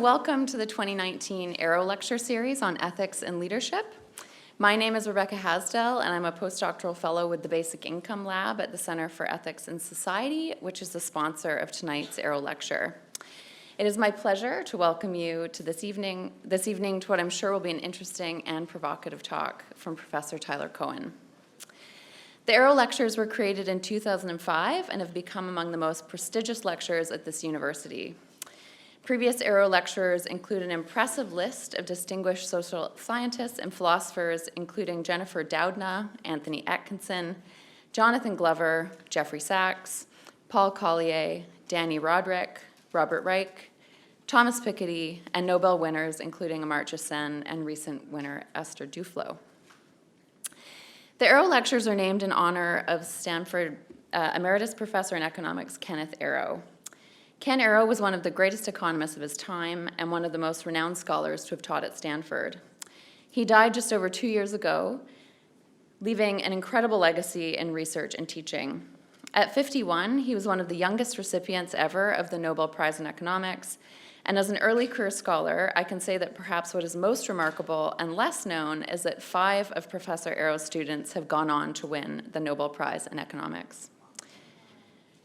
Welcome to the 2019 Arrow Lecture Series on Ethics and Leadership. My name is Rebecca Hasdell, and I'm a postdoctoral fellow with the Basic Income Lab at the Center for Ethics and Society, which is the sponsor of tonight's Arrow Lecture. It is my pleasure to welcome you to this evening to what I'm sure will be an interesting and provocative talk from Professor Tyler Cowen. The Arrow Lectures were created in 2005 and have become among the most prestigious lectures at this university. Previous Arrow lecturers include an impressive list of distinguished social scientists and philosophers, including Jennifer Doudna, Anthony Atkinson, Jonathan Glover, Jeffrey Sachs, Paul Collier, Danny Roderick, Robert Reich, Thomas Piketty, and Nobel winners, including Amartya Sen and recent winner Esther Duflo. The Arrow Lectures are named in honor of Stanford Emeritus Professor in Economics Kenneth Arrow. Ken Arrow was one of the greatest economists of his time and one of the most renowned scholars to have taught at Stanford. He died just over 2 years ago, leaving an incredible legacy in research and teaching. At 51, he was one of the youngest recipients ever of the Nobel Prize in Economics, and as an early career scholar, I can say that perhaps what is most remarkable and less known is that 5 of Professor Arrow's students have gone on to win the Nobel Prize in Economics.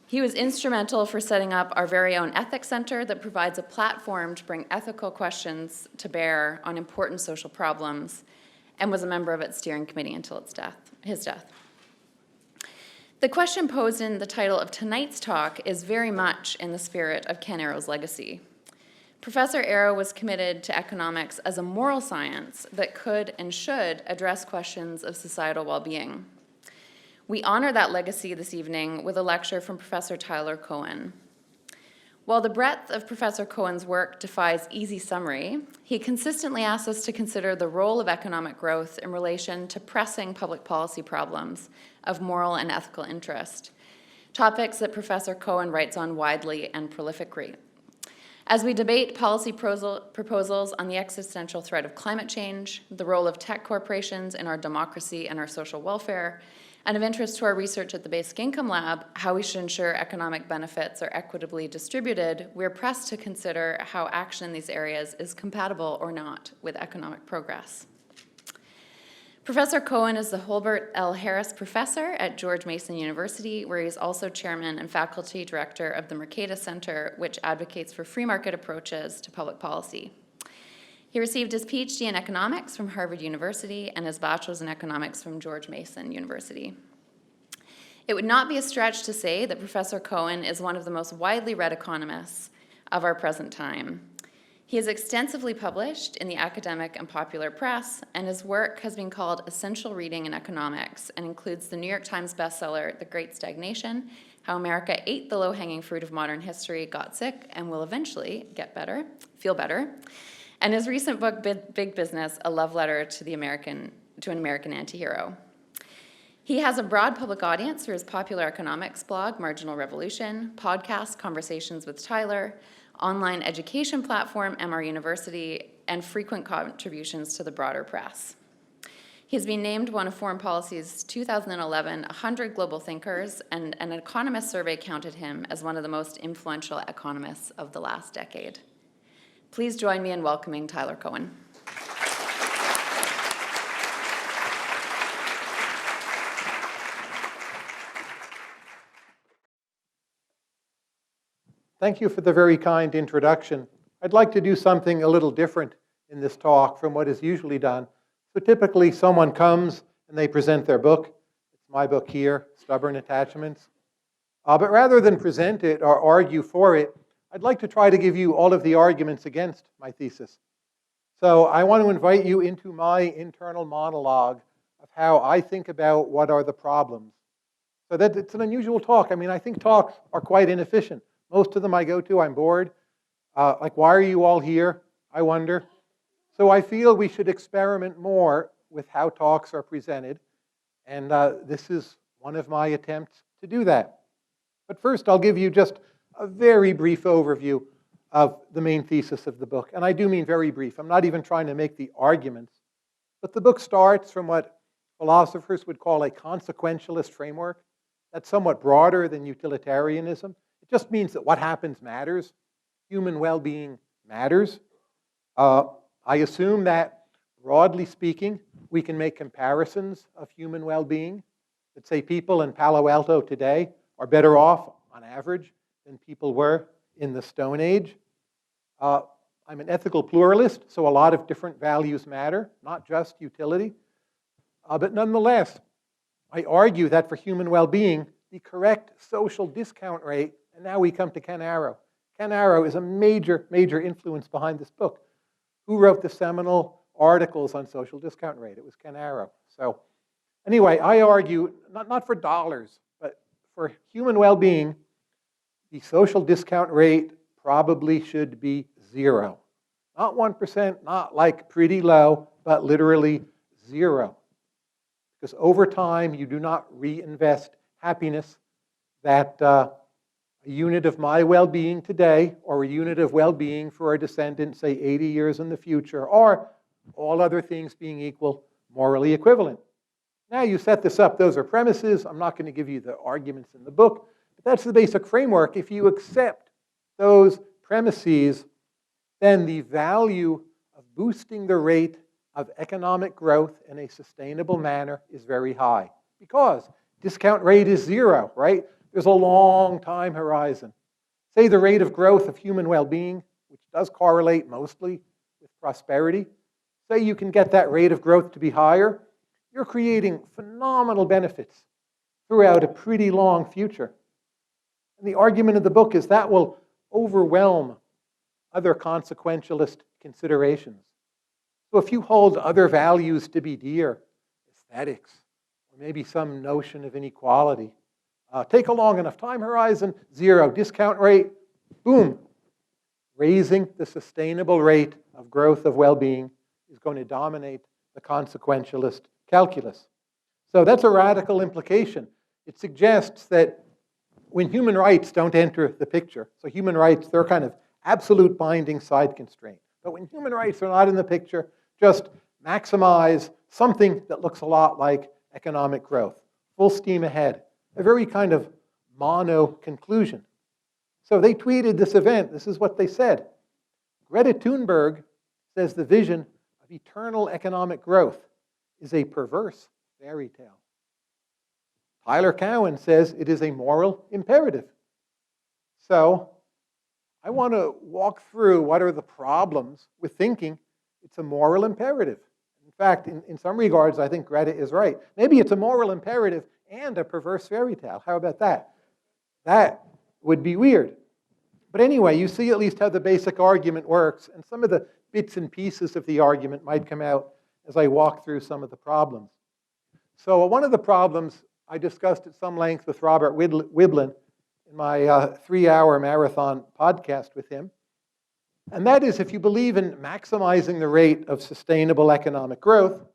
He was instrumental for setting up our very own Ethics Center that provides a platform to bring ethical questions to bear on important social problems, and was a member of its steering committee until his death. The question posed in the title of tonight's talk is very much in the spirit of Ken Arrow's legacy. Professor Arrow was committed to economics as a moral science that could and should address questions of societal well-being. We honor that legacy this evening with a lecture from Professor Tyler Cowen. While the breadth of Professor Cowen's work defies easy summary, he consistently asks us to consider the role of economic growth in relation to pressing public policy problems of moral and ethical interest, topics that Professor Cowen writes on widely and prolifically. As we debate policy proposals on the existential threat of climate change, the role of tech corporations in our democracy and our social welfare, and of interest to our research at the Basic Income Lab, how we should ensure economic benefits are equitably distributed, we're pressed to consider how action in these areas is compatible or not with economic progress. Professor Cowen is the Holbert L. Harris Professor at George Mason University, where he is also chairman and faculty director of the Mercatus Center, which advocates for free market approaches to public policy. He received his PhD in economics from Harvard University and his bachelor's in economics from George Mason University. It would not be a stretch to say that Professor Cowen is one of the most widely read economists of our present time. He is extensively published in the academic and popular press, and his work has been called essential reading in economics and includes the New York Times bestseller, The Great Stagnation, How America Ate the Low-Hanging Fruit of Modern History, Got Sick, and Will Eventually Feel Better, and his recent book, Big Business, A Love Letter to an American Antihero. He has a broad public audience through his popular economics blog, Marginal Revolution, podcast, Conversations with Tyler, online education platform, MR University, and frequent contributions to the broader press. He's been named one of Foreign Policy's 2011 100 Global Thinkers, and an Economist survey counted him as one of the most influential economists of the last decade. Please join me in welcoming Tyler Cowen. Thank you for the very kind introduction. I'd like to do something a little different in this talk from what is usually done. So typically someone comes and they present their book. It's my book here, Stubborn Attachments. But rather than present it or argue for it, I'd like to try to give you all of the arguments against my thesis. So I want to invite you into my internal monologue of how I think about what are the problems. So that it's an unusual talk. I mean, I think talks are quite inefficient. Most of them I go to, I'm bored. Like, why are you all here? I wonder. So I feel we should experiment more with how talks are presented. And this is one of my attempts to do that. But first, I'll give you just a very brief overview of the main thesis of the book. And I do mean very brief. I'm not even trying to make the arguments. But the book starts from what philosophers would call a consequentialist framework. That's somewhat broader than utilitarianism. It just means that what happens matters. Human well-being matters. I assume that, broadly speaking, we can make comparisons of human well-being. Let's say people in Palo Alto today are better off, on average, than people were in the Stone Age. I'm an ethical pluralist, so a lot of different values matter, not just utility. But nonetheless, I argue that for human well-being, the correct social discount rate, and now we come to Ken Arrow. Ken Arrow is a major, major influence behind this book. Who wrote the seminal articles on social discount rate? It was Ken Arrow. So anyway, I argue, not for dollars, but for human well-being, the social discount rate probably should be 0. Not 1%, not like pretty low, but literally 0. Because over time, you do not reinvest happiness that a unit of my well-being today or a unit of well-being for a descendant, say 80 years in the future, or all other things being equal, morally equivalent. Now you set this up. Those are premises. I'm not going to give you the arguments in the book, but that's the basic framework. If you accept those premises, then the value of boosting the rate of economic growth in a sustainable manner is very high because discount rate is 0, right? There's a long time horizon. Say the rate of growth of human well-being, which does correlate mostly with prosperity, say you can get that rate of growth to be higher, you're creating phenomenal benefits throughout a pretty long future. And the argument of the book is that will overwhelm other consequentialist considerations. So if you hold other values to be dear, aesthetics, or maybe some notion of inequality, take a long enough time horizon, 0 discount rate, boom. Raising the sustainable rate of growth of well-being is going to dominate the consequentialist calculus. So that's a radical implication. It suggests that when human rights don't enter the picture, so human rights, they're kind of absolute binding side constraint. But when human rights are not in the picture, just maximize something that looks a lot like economic growth. Full steam ahead. A very kind of mono conclusion. So they tweeted this event. This is what they said. Greta Thunberg says the vision of eternal economic growth is a perverse fairy tale. Tyler Cowen says it is a moral imperative. So I want to walk through what are the problems with thinking it's a moral imperative. In fact, in some regards, I think Greta is right. Maybe it's a moral imperative and a perverse fairy tale. How about that? That would be weird. But anyway, you see at least how the basic argument works, and some of the bits and pieces of the argument might come out as I walk through some of the problems. So one of the problems I discussed at some length with Robert Wiblin in my 3-hour marathon podcast with him. And that is, if you believe in maximizing the rate of sustainable economic growth,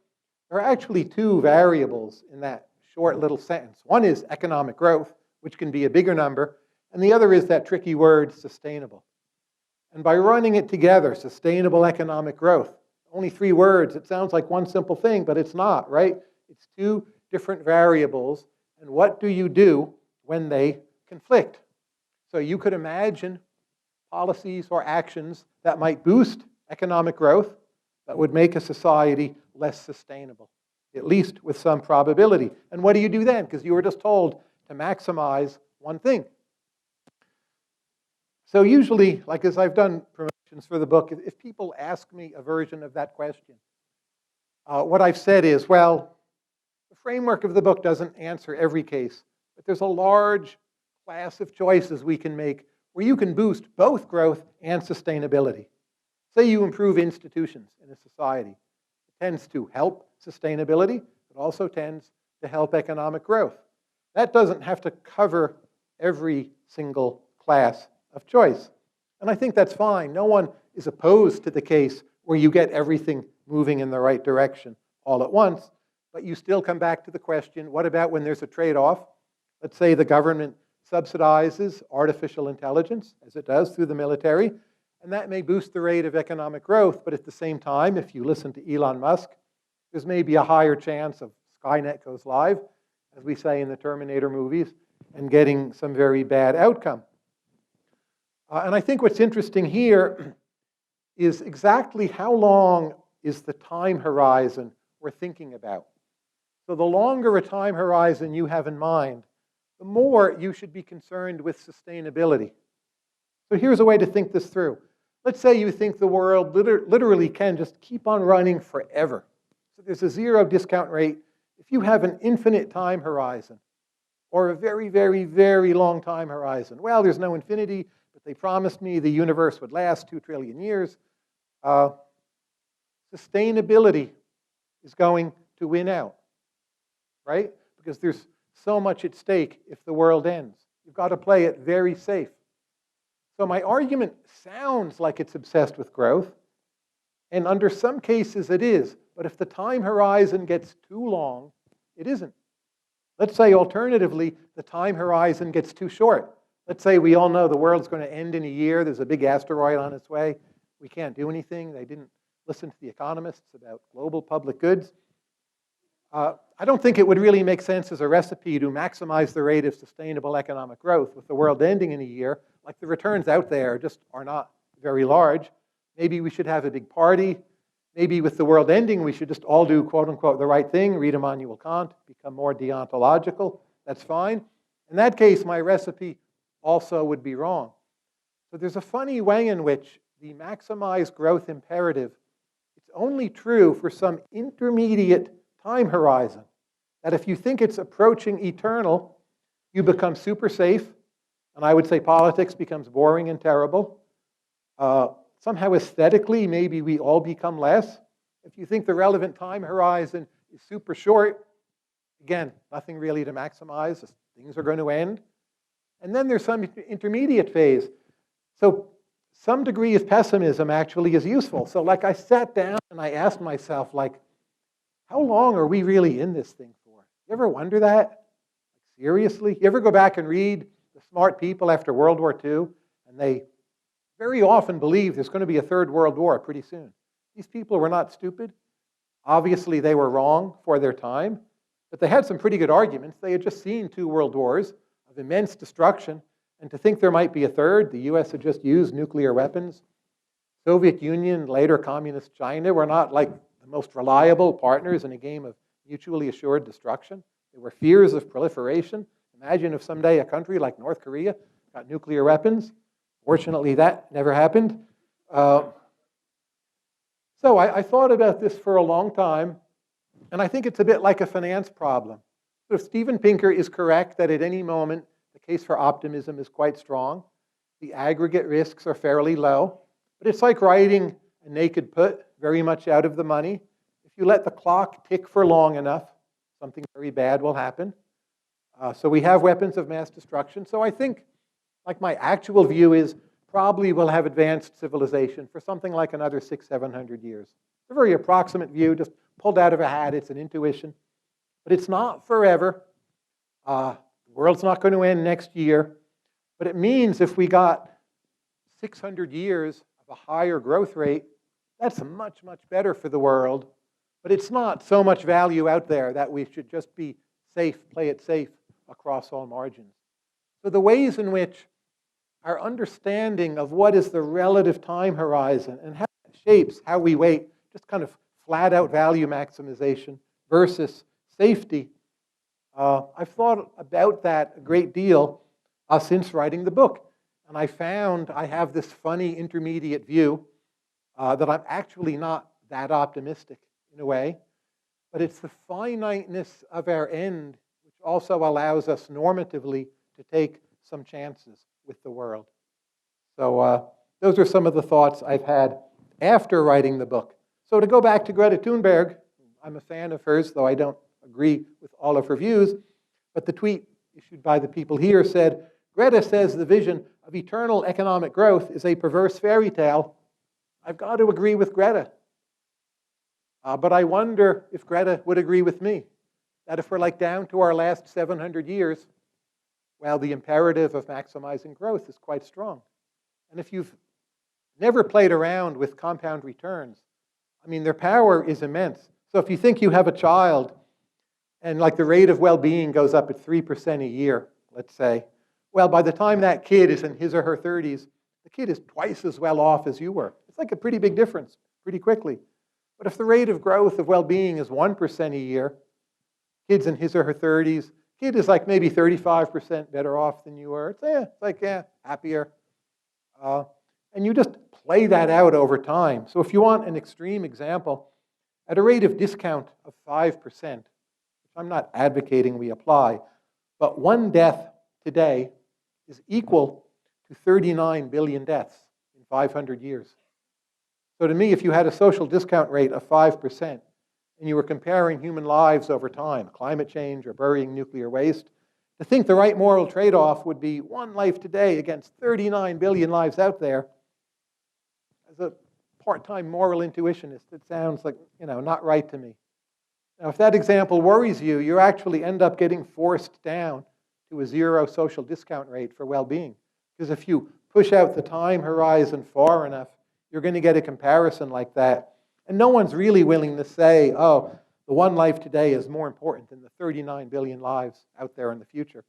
there are actually 2 variables in that short little sentence. One is economic growth, which can be a bigger number, and the other is that tricky word, sustainable. And by running it together, sustainable economic growth, only 3 words, it sounds like one simple thing, but it's not, right? It's 2 different variables, and what do you do when they conflict? So you could imagine policies or actions that might boost economic growth that would make a society less sustainable, at least with some probability. And what do you do then? Because you were just told to maximize one thing. So usually, like as I've done promotions for the book, if people ask me a version of that question, what I've said is, well, the framework of the book doesn't answer every case, but there's a large class of choices we can make where you can boost both growth and sustainability. Say you improve institutions in a society. It tends to help sustainability. It also tends to help economic growth. That doesn't have to cover every single class of choice. And I think that's fine. No one is opposed to the case where you get everything moving in the right direction all at once, but you still come back to the question, what about when there's a trade-off? Let's say the government subsidizes artificial intelligence, as it does through the military, and that may boost the rate of economic growth, but at the same time, if you listen to Elon Musk, there's maybe a higher chance of Skynet goes live, as we say in the Terminator movies, and getting some very bad outcome. And I think what's interesting here is exactly how long is the time horizon we're thinking about. So the longer a time horizon you have in mind, the more you should be concerned with sustainability. So here's a way to think this through. Let's say you think the world literally can just keep on running forever. So there's a zero discount rate. If you have an infinite time horizon, or a very, very, very long time horizon, well, there's no infinity, but they promised me the universe would last 2 trillion years. Sustainability is going to win out, right? Because there's so much at stake if the world ends. You've got to play it very safe. So my argument sounds like it's obsessed with growth, and under some cases it is, but if the time horizon gets too long, it isn't. Let's say alternatively, the time horizon gets too short. Let's say we all know the world's going to end in a year, there's a big asteroid on its way, we can't do anything, they didn't listen to the Economists about global public goods. I don't think it would really make sense as a recipe to maximize the rate of sustainable economic growth with the world ending in a year. Like the returns out there just are not very large. Maybe we should have a big party. Maybe with the world ending, we should just all do, quote unquote, the right thing, read Immanuel Kant, become more deontological. That's fine. In that case, my recipe also would be wrong. So there's a funny way in which the maximize growth imperative, it's only true for some intermediate time horizon. That if you think it's approaching eternal, you become super safe, and I would say politics becomes boring and terrible. Somehow aesthetically, maybe we all become less. If you think the relevant time horizon is super short, again, nothing really to maximize. Things are going to end. And then there's some intermediate phase. So some degree of pessimism actually is useful. So like I sat down and I asked myself, like, how long are we really in this thing for? You ever wonder that? Like, seriously? You ever go back and read the smart people after World War II, and they very often believe there's going to be a third world war pretty soon. These people were not stupid. Obviously, they were wrong for their time, but they had some pretty good arguments. They had just seen 2 world wars of immense destruction, and to think there might be a third, the US had just used nuclear weapons. Soviet Union, later Communist China, were not like the most reliable partners in a game of mutually assured destruction. There were fears of proliferation. Imagine if someday a country like North Korea got nuclear weapons. Fortunately, that never happened. So I thought about this for a long time, and I think it's a bit like a finance problem. So if Steven Pinker is correct that at any moment the case for optimism is quite strong, the aggregate risks are fairly low, but it's like riding a naked put, very much out of the money. If you let the clock tick for long enough, something very bad will happen. So we have weapons of mass destruction. So I think, like my actual view is, probably we'll have advanced civilization for something like another 600-700 years. It's a very approximate view, just pulled out of a hat. It's an intuition. But it's not forever. The world's not going to end next year. But it means if we got 600 years of a higher growth rate, that's much, much better for the world. But it's not so much value out there that we should just be safe, play it safe across all margins. So the ways in which our understanding of what is the relative time horizon and how it shapes how we weight just kind of flat out value maximization versus safety, I've thought about that a great deal since writing the book. And I found I have this funny intermediate view that I'm actually not that optimistic in a way, but it's the finiteness of our end which also allows us normatively to take some chances with the world. So those are some of the thoughts I've had after writing the book. So to go back to Greta Thunberg, I'm a fan of hers, though I don't agree with all of her views, but the tweet issued by the people here said, Greta says the vision of eternal economic growth is a perverse fairy tale. I've got to agree with Greta. But I wonder if Greta would agree with me, that if we're like down to our last 700 years, well, the imperative of maximizing growth is quite strong. And if you've never played around with compound returns, I mean, their power is immense. So if you think you have a child and like the rate of well-being goes up at 3% a year, let's say, well, by the time that kid is in his or her 30s, the kid is twice as well off as you were. It's like a pretty big difference pretty quickly. But if the rate of growth of well-being is 1% a year, kid's in his or her 30s, kid is like maybe 35% better off than you were. It's like, happier. And you just play that out over time. So if you want an extreme example, at a rate of discount of 5%, which I'm not advocating we apply, but one death today is equal to 39 billion deaths in 500 years. So to me, if you had a social discount rate of 5%, and you were comparing human lives over time, climate change or burying nuclear waste, to think the right moral trade-off would be one life today against 39 billion lives out there, as a part-time moral intuitionist, it sounds like, not right to me. Now, if that example worries you, you actually end up getting forced down to a zero social discount rate for well-being. Because if you push out the time horizon far enough, you're going to get a comparison like that. And no one's really willing to say, oh, the one life today is more important than the 39 billion lives out there in the future.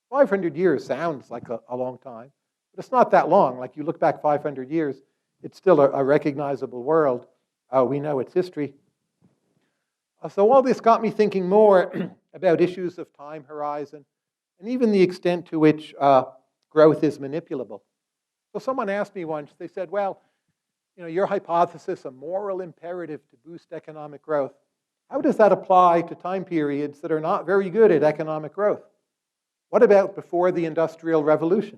500 years sounds like a long time, but it's not that long. Like you look back 500 years, it's still a recognizable world. We know its history. So all this got me thinking more about issues of time horizon and even the extent to which growth is manipulable. So someone asked me once, they said, well, your hypothesis, a moral imperative to boost economic growth, how does that apply to time periods that are not very good at economic growth? What about before the Industrial Revolution?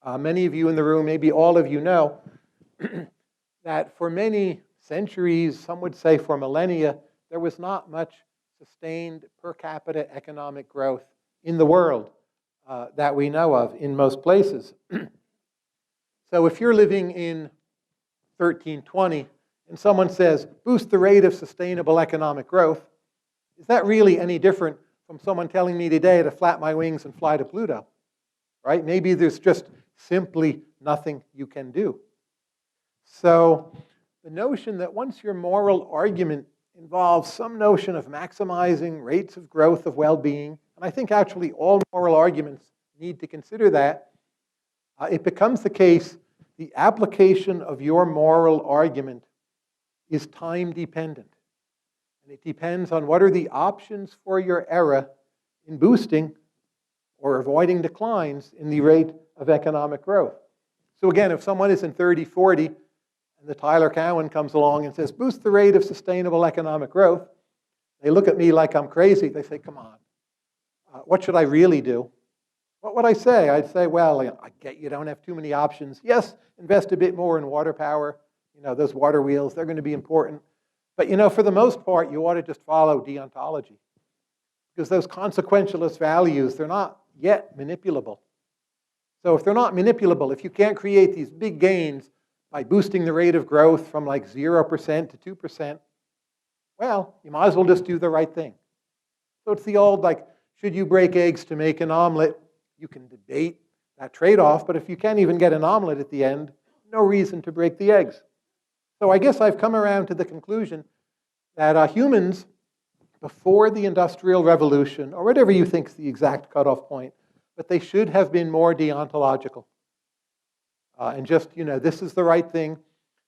Many of you in the room, maybe all of you know, that for many centuries, some would say for millennia, there was not much sustained per capita economic growth in the world that we know of in most places. So if you're living in 1320 and someone says, boost the rate of sustainable economic growth, is that really any different from someone telling me today to flap my wings and fly to Pluto? Right? Maybe there's just simply nothing you can do. So the notion that once your moral argument involves some notion of maximizing rates of growth of well-being, and I think actually all moral arguments need to consider that, it becomes the case the application of your moral argument is time dependent. And it depends on what are the options for your era in boosting or avoiding declines in the rate of economic growth. So again, if someone is in 30, 40, and the Tyler Cowen comes along and says, boost the rate of sustainable economic growth, they look at me like I'm crazy. They say, come on, what should I really do? What would I say? I'd say, well, I get you don't have too many options. Yes, invest a bit more in water power. Those water wheels, they're going to be important. But for the most part, you ought to just follow deontology. Because those consequentialist values, they're not yet manipulable. So if they're not manipulable, if you can't create these big gains by boosting the rate of growth from like 0% to 2%, well, you might as well just do the right thing. So it's the old, like, should you break eggs to make an omelet? You can debate that trade-off, but if you can't even get an omelet at the end, no reason to break the eggs. So I guess I've come around to the conclusion that humans, before the Industrial Revolution, or whatever you think is the exact cutoff point, but they should have been more deontological. And just, this is the right thing.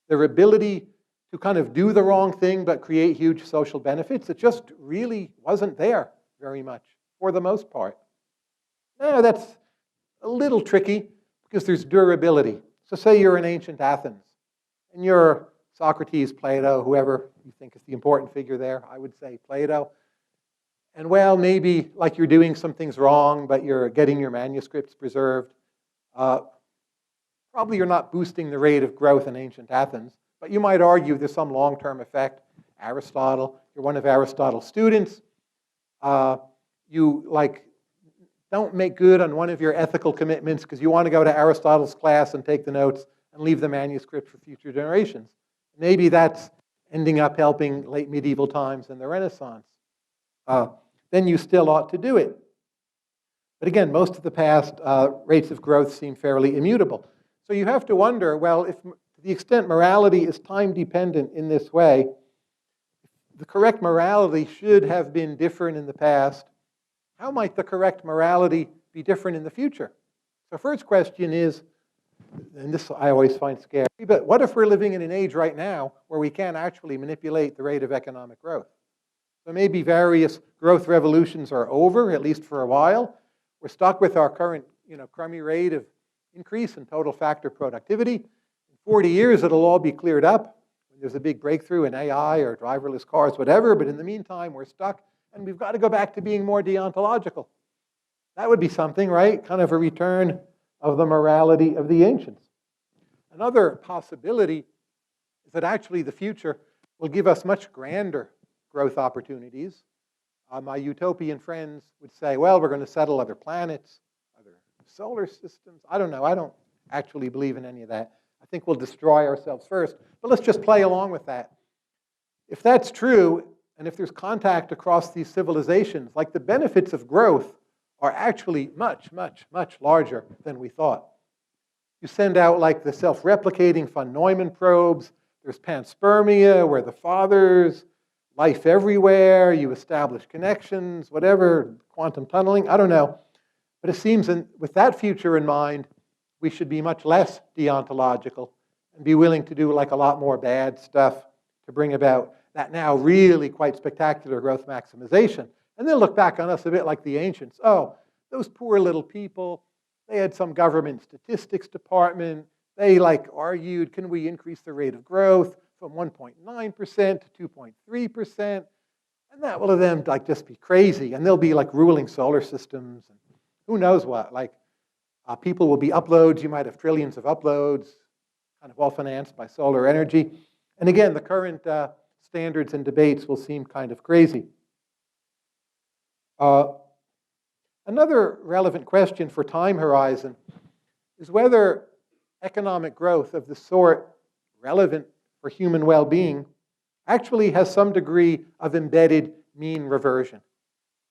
Their ability to kind of do the wrong thing but create huge social benefits, it just really wasn't there very much, for the most part. Now, that's a little tricky because there's durability. So say you're in ancient Athens, and you're Socrates, Plato, whoever you think is the important figure there. I would say Plato. And well, maybe like you're doing some things wrong, but you're getting your manuscripts preserved. Probably you're not boosting the rate of growth in ancient Athens, but you might argue there's some long-term effect. Aristotle, you're one of Aristotle's students. You don't make good on one of your ethical commitments because you want to go to Aristotle's class and take the notes and leave the manuscript for future generations. Maybe that's ending up helping late medieval times and the Renaissance. Then you still ought to do it. But again, most of the past rates of growth seem fairly immutable. So you have to wonder, well, if to the extent morality is time dependent in this way, the correct morality should have been different in the past. How might the correct morality be different in the future? So first question is, and this I always find scary, but what if we're living in an age right now where we can't actually manipulate the rate of economic growth? So maybe various growth revolutions are over, at least for a while. We're stuck with our current crummy rate of increase in total factor productivity. In 40 years, it'll all be cleared up when there's a big breakthrough in AI or driverless cars, whatever. But in the meantime, we're stuck, and we've got to go back to being more deontological. That would be something, right? Kind of a return of the morality of the ancients. Another possibility is that actually the future will give us much grander growth opportunities. My utopian friends would say, well, we're going to settle other planets, other solar systems. I don't know. I don't actually believe in any of that. I think we'll destroy ourselves first. But let's just play along with that. If that's true, and if there's contact across these civilizations, like the benefits of growth are actually much, much, much larger than we thought. You send out like the self-replicating von Neumann probes. There's panspermia, where the fathers, life everywhere, you establish connections, whatever, quantum tunneling, I don't know. But it seems with that future in mind, we should be much less deontological and be willing to do like a lot more bad stuff to bring about that now really quite spectacular growth maximization. And they'll look back on us a bit like the ancients. Oh, those poor little people, they had some government statistics department. They argued, can we increase the rate of growth from 1.9% to 2.3%? And that will have them just be crazy. And they'll be ruling solar systems and who knows what. People will be uploads. You might have trillions of uploads, kind of all financed by solar energy. And again, the current standards and debates will seem kind of crazy. Another relevant question for time horizon is whether economic growth of the sort relevant for human well-being actually has some degree of embedded mean reversion.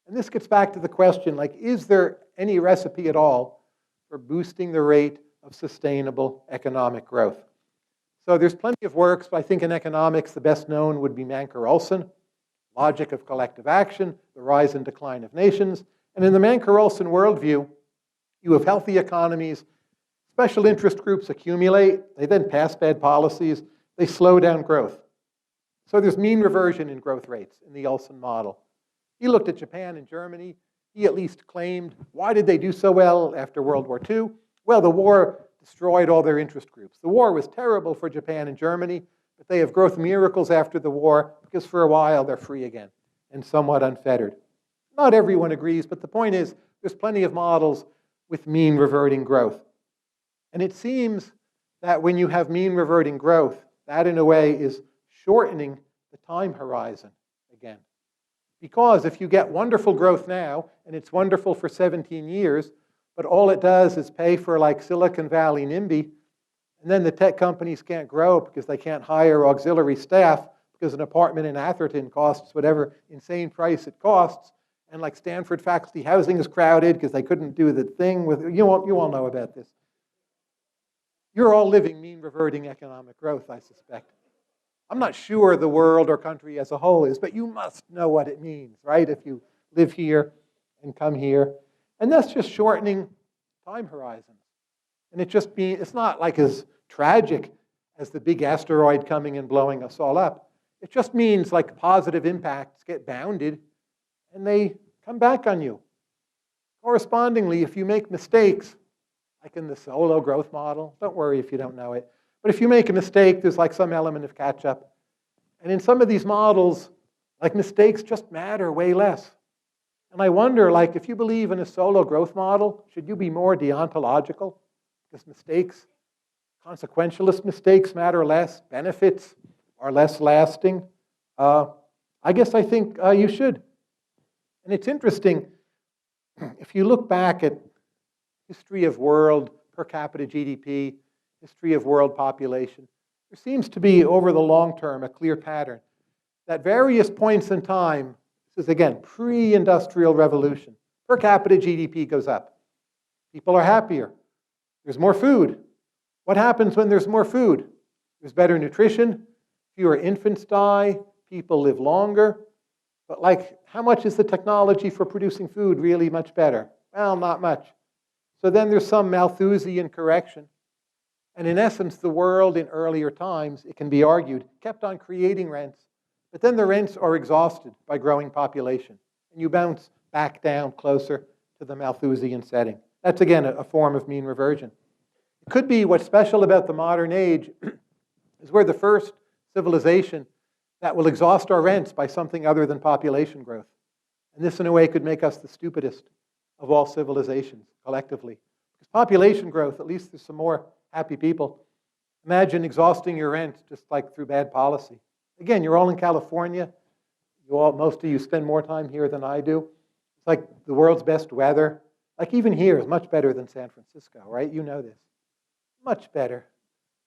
And this gets back to the question, is there any recipe at all for boosting the rate of sustainable economic growth? So there's plenty of works, but I think in economics, the best known would be Manker-Olson, Logic of Collective Action, The Rise and Decline of Nations. And in the Manker-Olson worldview, you have healthy economies, special interest groups accumulate, they then pass bad policies, they slow down growth. So there's mean reversion in growth rates in the Olson model. He looked at Japan and Germany. He at least claimed, why did they do so well after World War II? Well, the war destroyed all their interest groups. The war was terrible for Japan and Germany, but they have growth miracles after the war because for a while they're free again and somewhat unfettered. Not everyone agrees, but the point is there's plenty of models with mean reverting growth. And it seems that when you have mean reverting growth, that in a way is shortening the time horizon again. Because if you get wonderful growth now, and it's wonderful for 17 years, but all it does is pay for Silicon Valley NIMBY, and then the tech companies can't grow because they can't hire auxiliary staff because an apartment in Atherton costs whatever insane price it costs, and Stanford faculty housing is crowded because they couldn't do the thing with, you all know about this. You're all living mean reverting economic growth, I suspect. I'm not sure the world or country as a whole is, but you must know what it means, right? If you live here and come here. And that's just shortening time horizons. And it's not as tragic as the big asteroid coming and blowing us all up. It just means positive impacts get bounded and they come back on you. Correspondingly, if you make mistakes, like in the solo growth model, don't worry if you don't know it, but if you make a mistake, there's some element of catch-up. And in some of these models, mistakes just matter way less. And I wonder, if you believe in a solo growth model, should you be more deontological? Because consequentialist mistakes matter less, benefits are less lasting. I think you should. And it's interesting, if you look back at history of world per capita GDP, history of world population, there seems to be, over the long term, a clear pattern that various points in time, this is again pre-industrial revolution, per capita GDP goes up. People are happier. There's more food. What happens when there's more food? There's better nutrition, fewer infants die, people live longer. But how much is the technology for producing food really much better? Well, not much. So then there's some Malthusian correction. And in essence, the world in earlier times, it can be argued, kept on creating rents, but then the rents are exhausted by growing population. And you bounce back down closer to the Malthusian setting. That's, again, a form of mean reversion. It could be what's special about the modern age is we're the first civilization that will exhaust our rents by something other than population growth. And this, in a way, could make us the stupidest of all civilizations collectively. Because population growth, at least there's some more happy people. Imagine exhausting your rent just like through bad policy. Again, you're all in California. Most of you spend more time here than I do. It's like the world's best weather. Like even here is much better than San Francisco, right? You know this. Much better.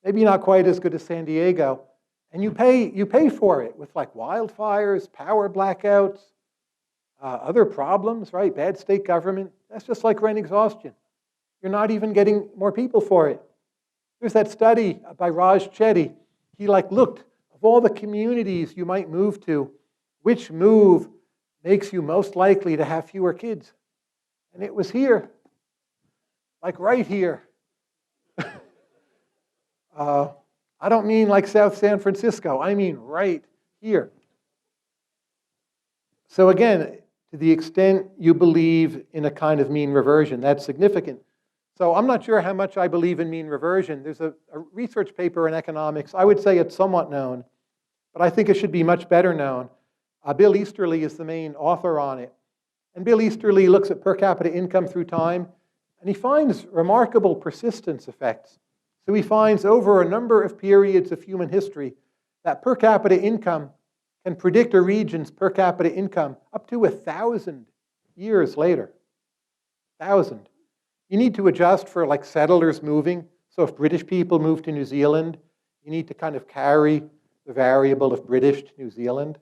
Maybe not quite as good as San Diego. And you pay for it with like wildfires, power blackouts, other problems, right? Bad state government. That's just like rent exhaustion. You're not even getting more people for it. There's that study by Raj Chetty. He looked of all the communities you might move to, which move makes you most likely to have fewer kids? And it was here, like right here. I don't mean like South San Francisco. I mean right here. So again, to the extent you believe in a kind of mean reversion, that's significant. So I'm not sure how much I believe in mean reversion. There's a research paper in economics. I would say it's somewhat known, but I think it should be much better known. Bill Easterly is the main author on it. And Bill Easterly looks at per capita income through time, and he finds remarkable persistence effects. So he finds over a number of periods of human history that per capita income can predict a region's per capita income up to 1,000 years later. 1,000. You need to adjust for like settlers moving. So if British people move to New Zealand, you need to kind of carry the variable of British to New Zealand.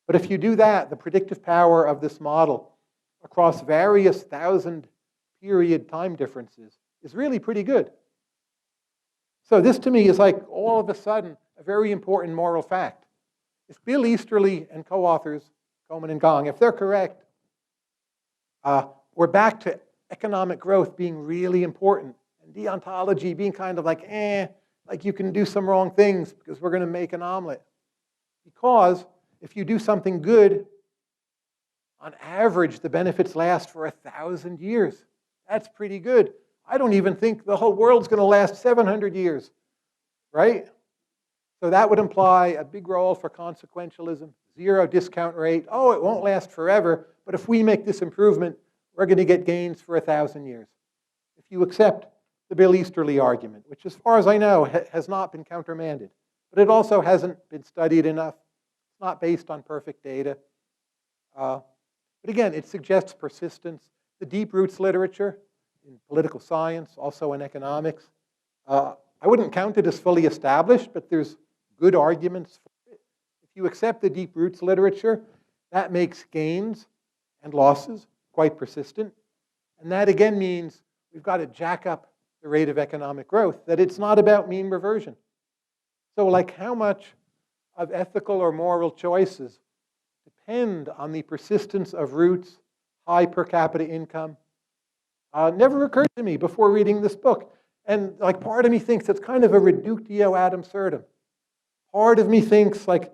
But if you do that, the predictive power of this model across various 1,000-period time differences is really pretty good. So this to me is like all of a sudden a very important moral fact. If Bill Easterly and co-authors, Cohen and Gong, if they're correct, we're back to economic growth being really important and deontology being kind of like you can do some wrong things because we're going to make an omelet. Because if you do something good, on average, the benefits last for 1,000 years. That's pretty good. I don't even think the whole world's going to last 700 years, right? So that would imply a big role for consequentialism, zero discount rate. Oh, it won't last forever, but if we make this improvement, we're going to get gains for 1,000 years. If you accept the Bill Easterly argument, which as far as I know has not been countermanded, but it also hasn't been studied enough. It's not based on perfect data. But again, it suggests persistence. The deep roots literature in political science, also in economics, I wouldn't count it as fully established, but there's good arguments for it. If you accept the deep roots literature, that makes gains and losses quite persistent. And that again means we've got to jack up the rate of economic growth, that it's not about mean reversion. So like how much of ethical or moral choices depend on the persistence of roots, high per capita income, never occurred to me before reading this book. And like part of me thinks it's kind of a reductio ad absurdum. Part of me thinks like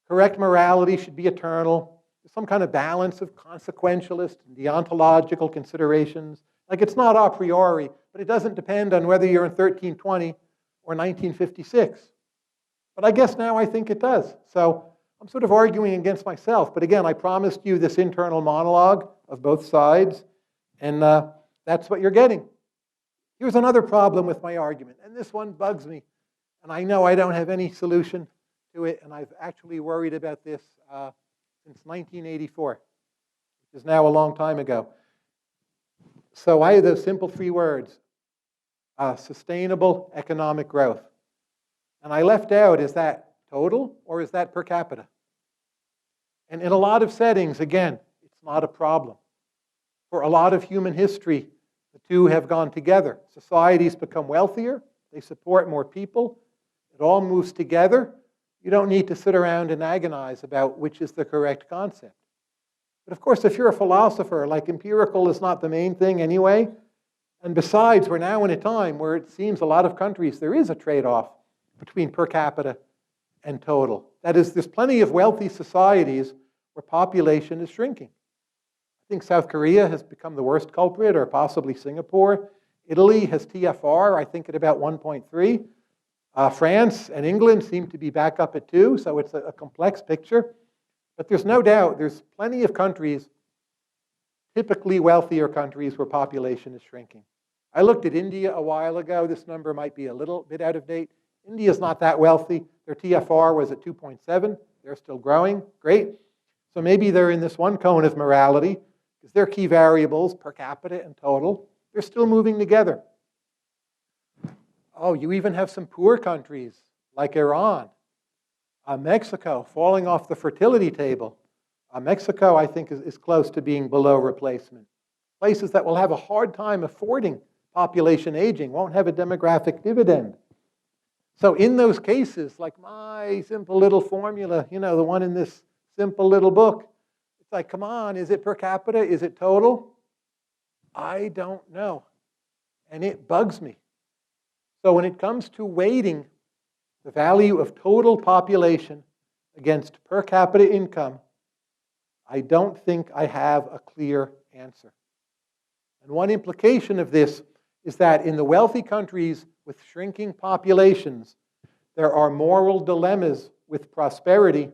correct morality should be eternal. There's some kind of balance of consequentialist and deontological considerations. Like it's not a priori, but it doesn't depend on whether you're in 1320 or 1956. But I guess now I think it does. So I'm sort of arguing against myself. But again, I promised you this internal monologue of both sides. And that's what you're getting. Here's another problem with my argument. And this one bugs me. And I know I don't have any solution to it. And I've actually worried about this since 1984, which is now a long time ago. So I have those simple three words, sustainable economic growth. And I left out, is that total or is that per capita? And in a lot of settings, again, it's not a problem. For a lot of human history, the two have gone together. Societies become wealthier. They support more people. It all moves together. You don't need to sit around and agonize about which is the correct concept. But of course, if you're a philosopher, like empirical is not the main thing anyway, And besides, we're now in a time where it seems a lot of countries, there is a trade-off between per capita and total. That is, there's plenty of wealthy societies where population is shrinking. I think South Korea has become the worst culprit, or possibly Singapore. Italy has TFR, I think, at about 1.3. France and England seem to be back up at 2, so it's a complex picture. But there's no doubt there's plenty of countries, typically wealthier countries, where population is shrinking. I looked at India a while ago. This number might be a little bit out of date. India's not that wealthy. Their TFR was at 2.7. They're still growing. Great. So maybe they're in this one cone of morality, because their key variables, per capita and total, they're still moving together. Oh, you even have some poor countries like Iran, Mexico falling off the fertility table. Mexico, I think, is close to being below replacement. Places that will have a hard time affording population aging, won't have a demographic dividend. So in those cases, like my simple little formula, the one in this simple little book, it's like, come on, is it per capita? Is it total? I don't know. And it bugs me. So when it comes to weighting the value of total population against per capita income, I don't think I have a clear answer. And one implication of this is that in the wealthy countries with shrinking populations, there are moral dilemmas with prosperity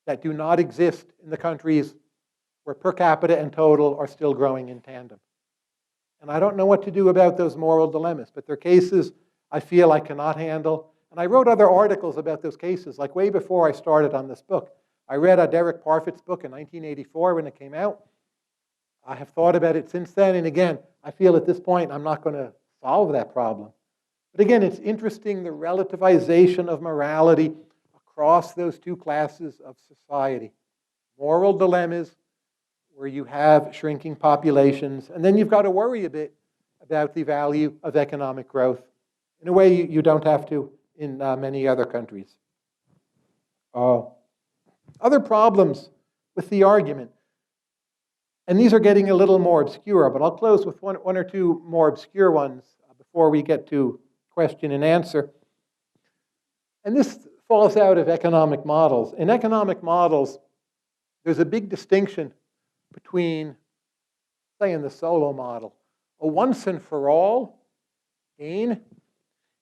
that do not exist in the countries where per capita and total are still growing in tandem. And I don't know what to do about those moral dilemmas, but they're cases I feel I cannot handle. And I wrote other articles about those cases, like way before I started on this book. I read Derek Parfit's book in 1984 when it came out. I have thought about it since then, and again, I feel at this point I'm not going to solve that problem. But again, it's interesting, the relativization of morality across those two classes of society. Moral dilemmas where you have shrinking populations, and then you've got to worry a bit about the value of economic growth in a way you don't have to in many other countries. Other problems with the argument, and these are getting a little more obscure, but I'll close with one or two more obscure ones before we get to question and answer. And this falls out of economic models. In economic models, there's a big distinction between, say in the solo model, a once and for all gain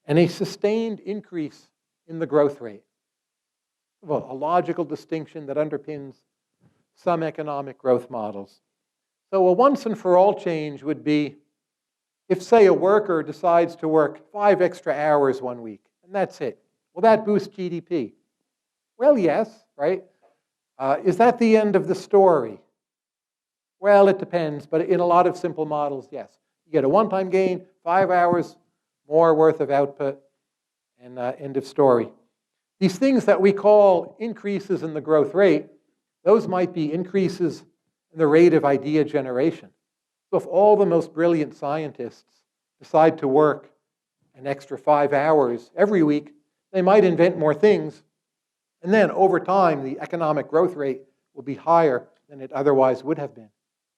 and a sustained increase in the growth rate. Well, a logical distinction that underpins some economic growth models. So a once and for all change would be if, say, a worker decides to work 5 extra hours one week, and that's it. Will that boost GDP? Well, yes, right? Is that the end of the story? Well, it depends, but in a lot of simple models, yes. You get a one-time gain, 5 hours more worth of output, and end of story. These things that we call increases in the growth rate, those might be increases in the rate of idea generation. So if all the most brilliant scientists decide to work an extra 5 hours every week, they might invent more things, and then over time, the economic growth rate will be higher than it otherwise would have been.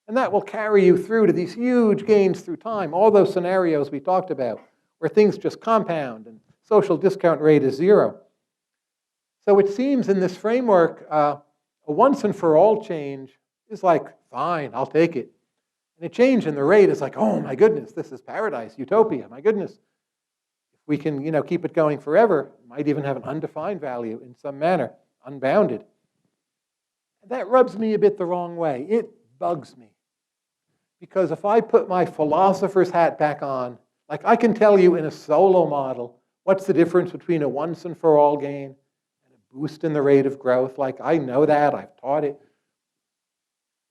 And that will carry you through to these huge gains through time, all those scenarios we talked about, where things just compound and social discount rate is 0. So it seems in this framework, a once and for all change is like, fine, I'll take it. And a change in the rate is like, oh my goodness, this is paradise, utopia, my goodness. If we can keep it going forever, it might even have an undefined value in some manner, unbounded. And that rubs me a bit the wrong way. It bugs me. Because if I put my philosopher's hat back on, like I can tell you in a solo model, what's the difference between a once and for all gain and a boost in the rate of growth? Like I know that, I've taught it.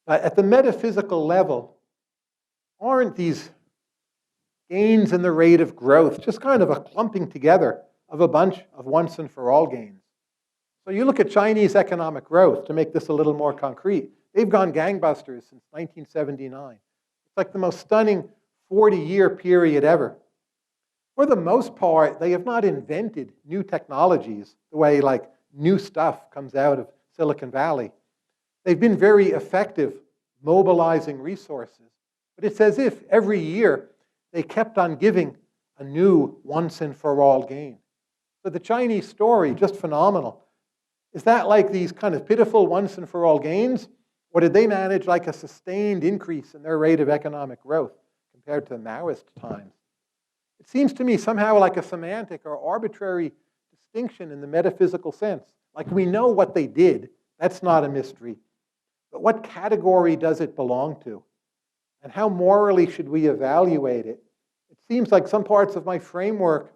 But at the metaphysical level, aren't these gains in the rate of growth just kind of a clumping together of a bunch of once and for all gains? So you look at Chinese economic growth, to make this a little more concrete. They've gone gangbusters since 1979. It's like the most stunning 40-year period ever. For the most part, they have not invented new technologies the way like new stuff comes out of Silicon Valley. They've been very effective mobilizing resources. But it's as if every year they kept on giving a new once and for all gain. So the Chinese story, just phenomenal. Is that like these kind of pitiful once and for all gains? Or did they manage like a sustained increase in their rate of economic growth compared to the Maoist times? It seems to me somehow like a semantic or arbitrary distinction in the metaphysical sense. Like we know what they did, that's not a mystery. But what category does it belong to? And how morally should we evaluate it? It seems like some parts of my framework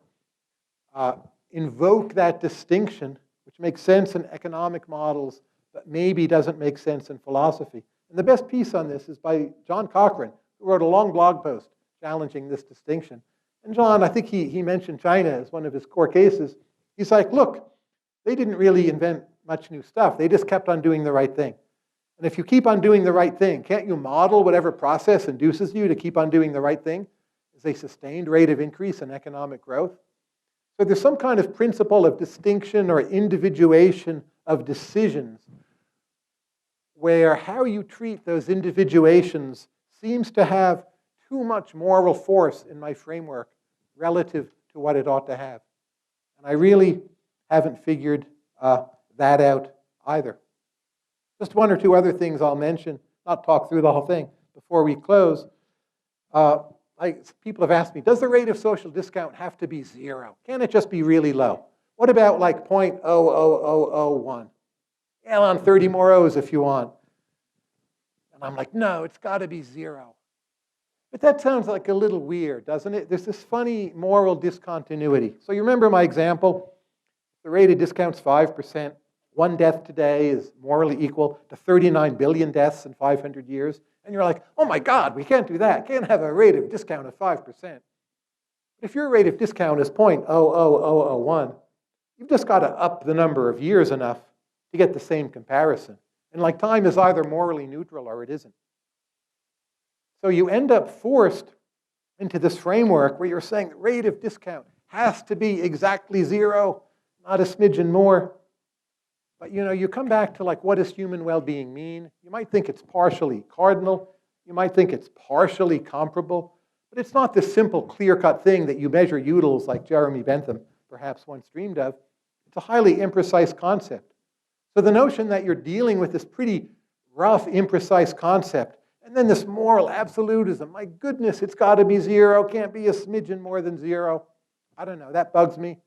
invoke that distinction, which makes sense in economic models, but maybe doesn't make sense in philosophy. And the best piece on this is by John Cochrane, who wrote a long blog post challenging this distinction. And John, I think he mentioned China as one of his core cases. He's like, look, they didn't really invent much new stuff. They just kept on doing the right thing. And if you keep on doing the right thing, can't you model whatever process induces you to keep on doing the right thing as a sustained rate of increase in economic growth? So there's some kind of principle of distinction or individuation of decisions where how you treat those individuations seems to have too much moral force in my framework relative to what it ought to have. And I really haven't figured that out either. Just one or two other things I'll mention, not talk through the whole thing before we close. People have asked me, does the rate of social discount have to be 0? Can it just be really low? What about like 0.00001? Yeah, on 30 more O's if you want. And I'm like, no, it's got to be 0. But that sounds like a little weird, doesn't it? There's this funny moral discontinuity. So you remember my example? The rate of discount's 5%. One death today is morally equal to 39 billion deaths in 500 years. And you're like, oh my God, we can't do that. Can't have a rate of discount of 5%. But if your rate of discount is 0.00001, you've just got to up the number of years enough to get the same comparison. And like time is either morally neutral or it isn't. So you end up forced into this framework where you're saying the rate of discount has to be exactly 0, not a smidgen more. But you come back to like, what does human well-being mean? You might think it's partially cardinal. You might think it's partially comparable. But it's not this simple, clear-cut thing that you measure utils like Jeremy Bentham perhaps once dreamed of. It's a highly imprecise concept. So the notion that you're dealing with this pretty rough, imprecise concept, and then this moral absolutism, my goodness, it's got to be 0, can't be a smidgen more than 0. I don't know, that bugs me. It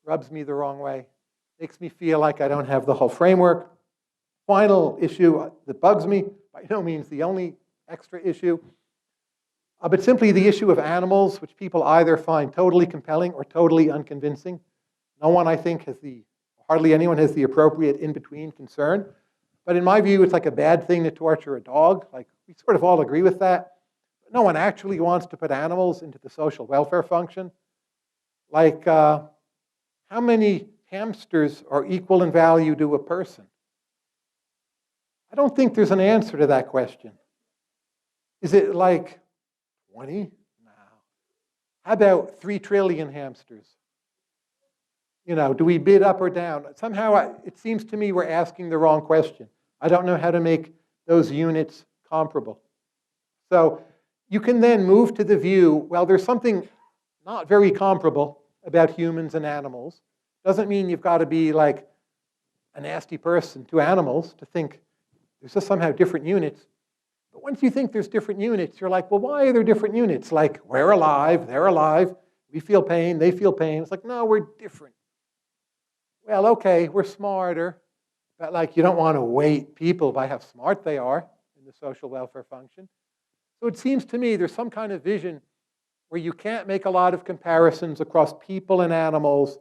rubs me the wrong way. Makes me feel like I don't have the whole framework. Final issue that bugs me, by no means the only extra issue, but simply the issue of animals, which people either find totally compelling or totally unconvincing. No one, I think, hardly anyone has the appropriate in-between concern. But in my view, it's like a bad thing to torture a dog. Like, we sort of all agree with that. But no one actually wants to put animals into the social welfare function. Like, how many hamsters are equal in value to a person? I don't think there's an answer to that question. Is it like 20? No. How about 3 trillion hamsters? Do we bid up or down? Somehow it seems to me we're asking the wrong question. I don't know how to make those units comparable. So you can then move to the view, well, there's something not very comparable about humans and animals. Doesn't mean you've got to be like a nasty person to animals to think there's just somehow different units. But once you think there's different units, you're like, well, why are there different units? Like, we're alive, they're alive, we feel pain, they feel pain. It's like, no, we're different. Well, okay, we're smarter, but like you don't want to weight people by how smart they are in the social welfare function. So it seems to me there's some kind of vision where you can't make a lot of comparisons across people and animals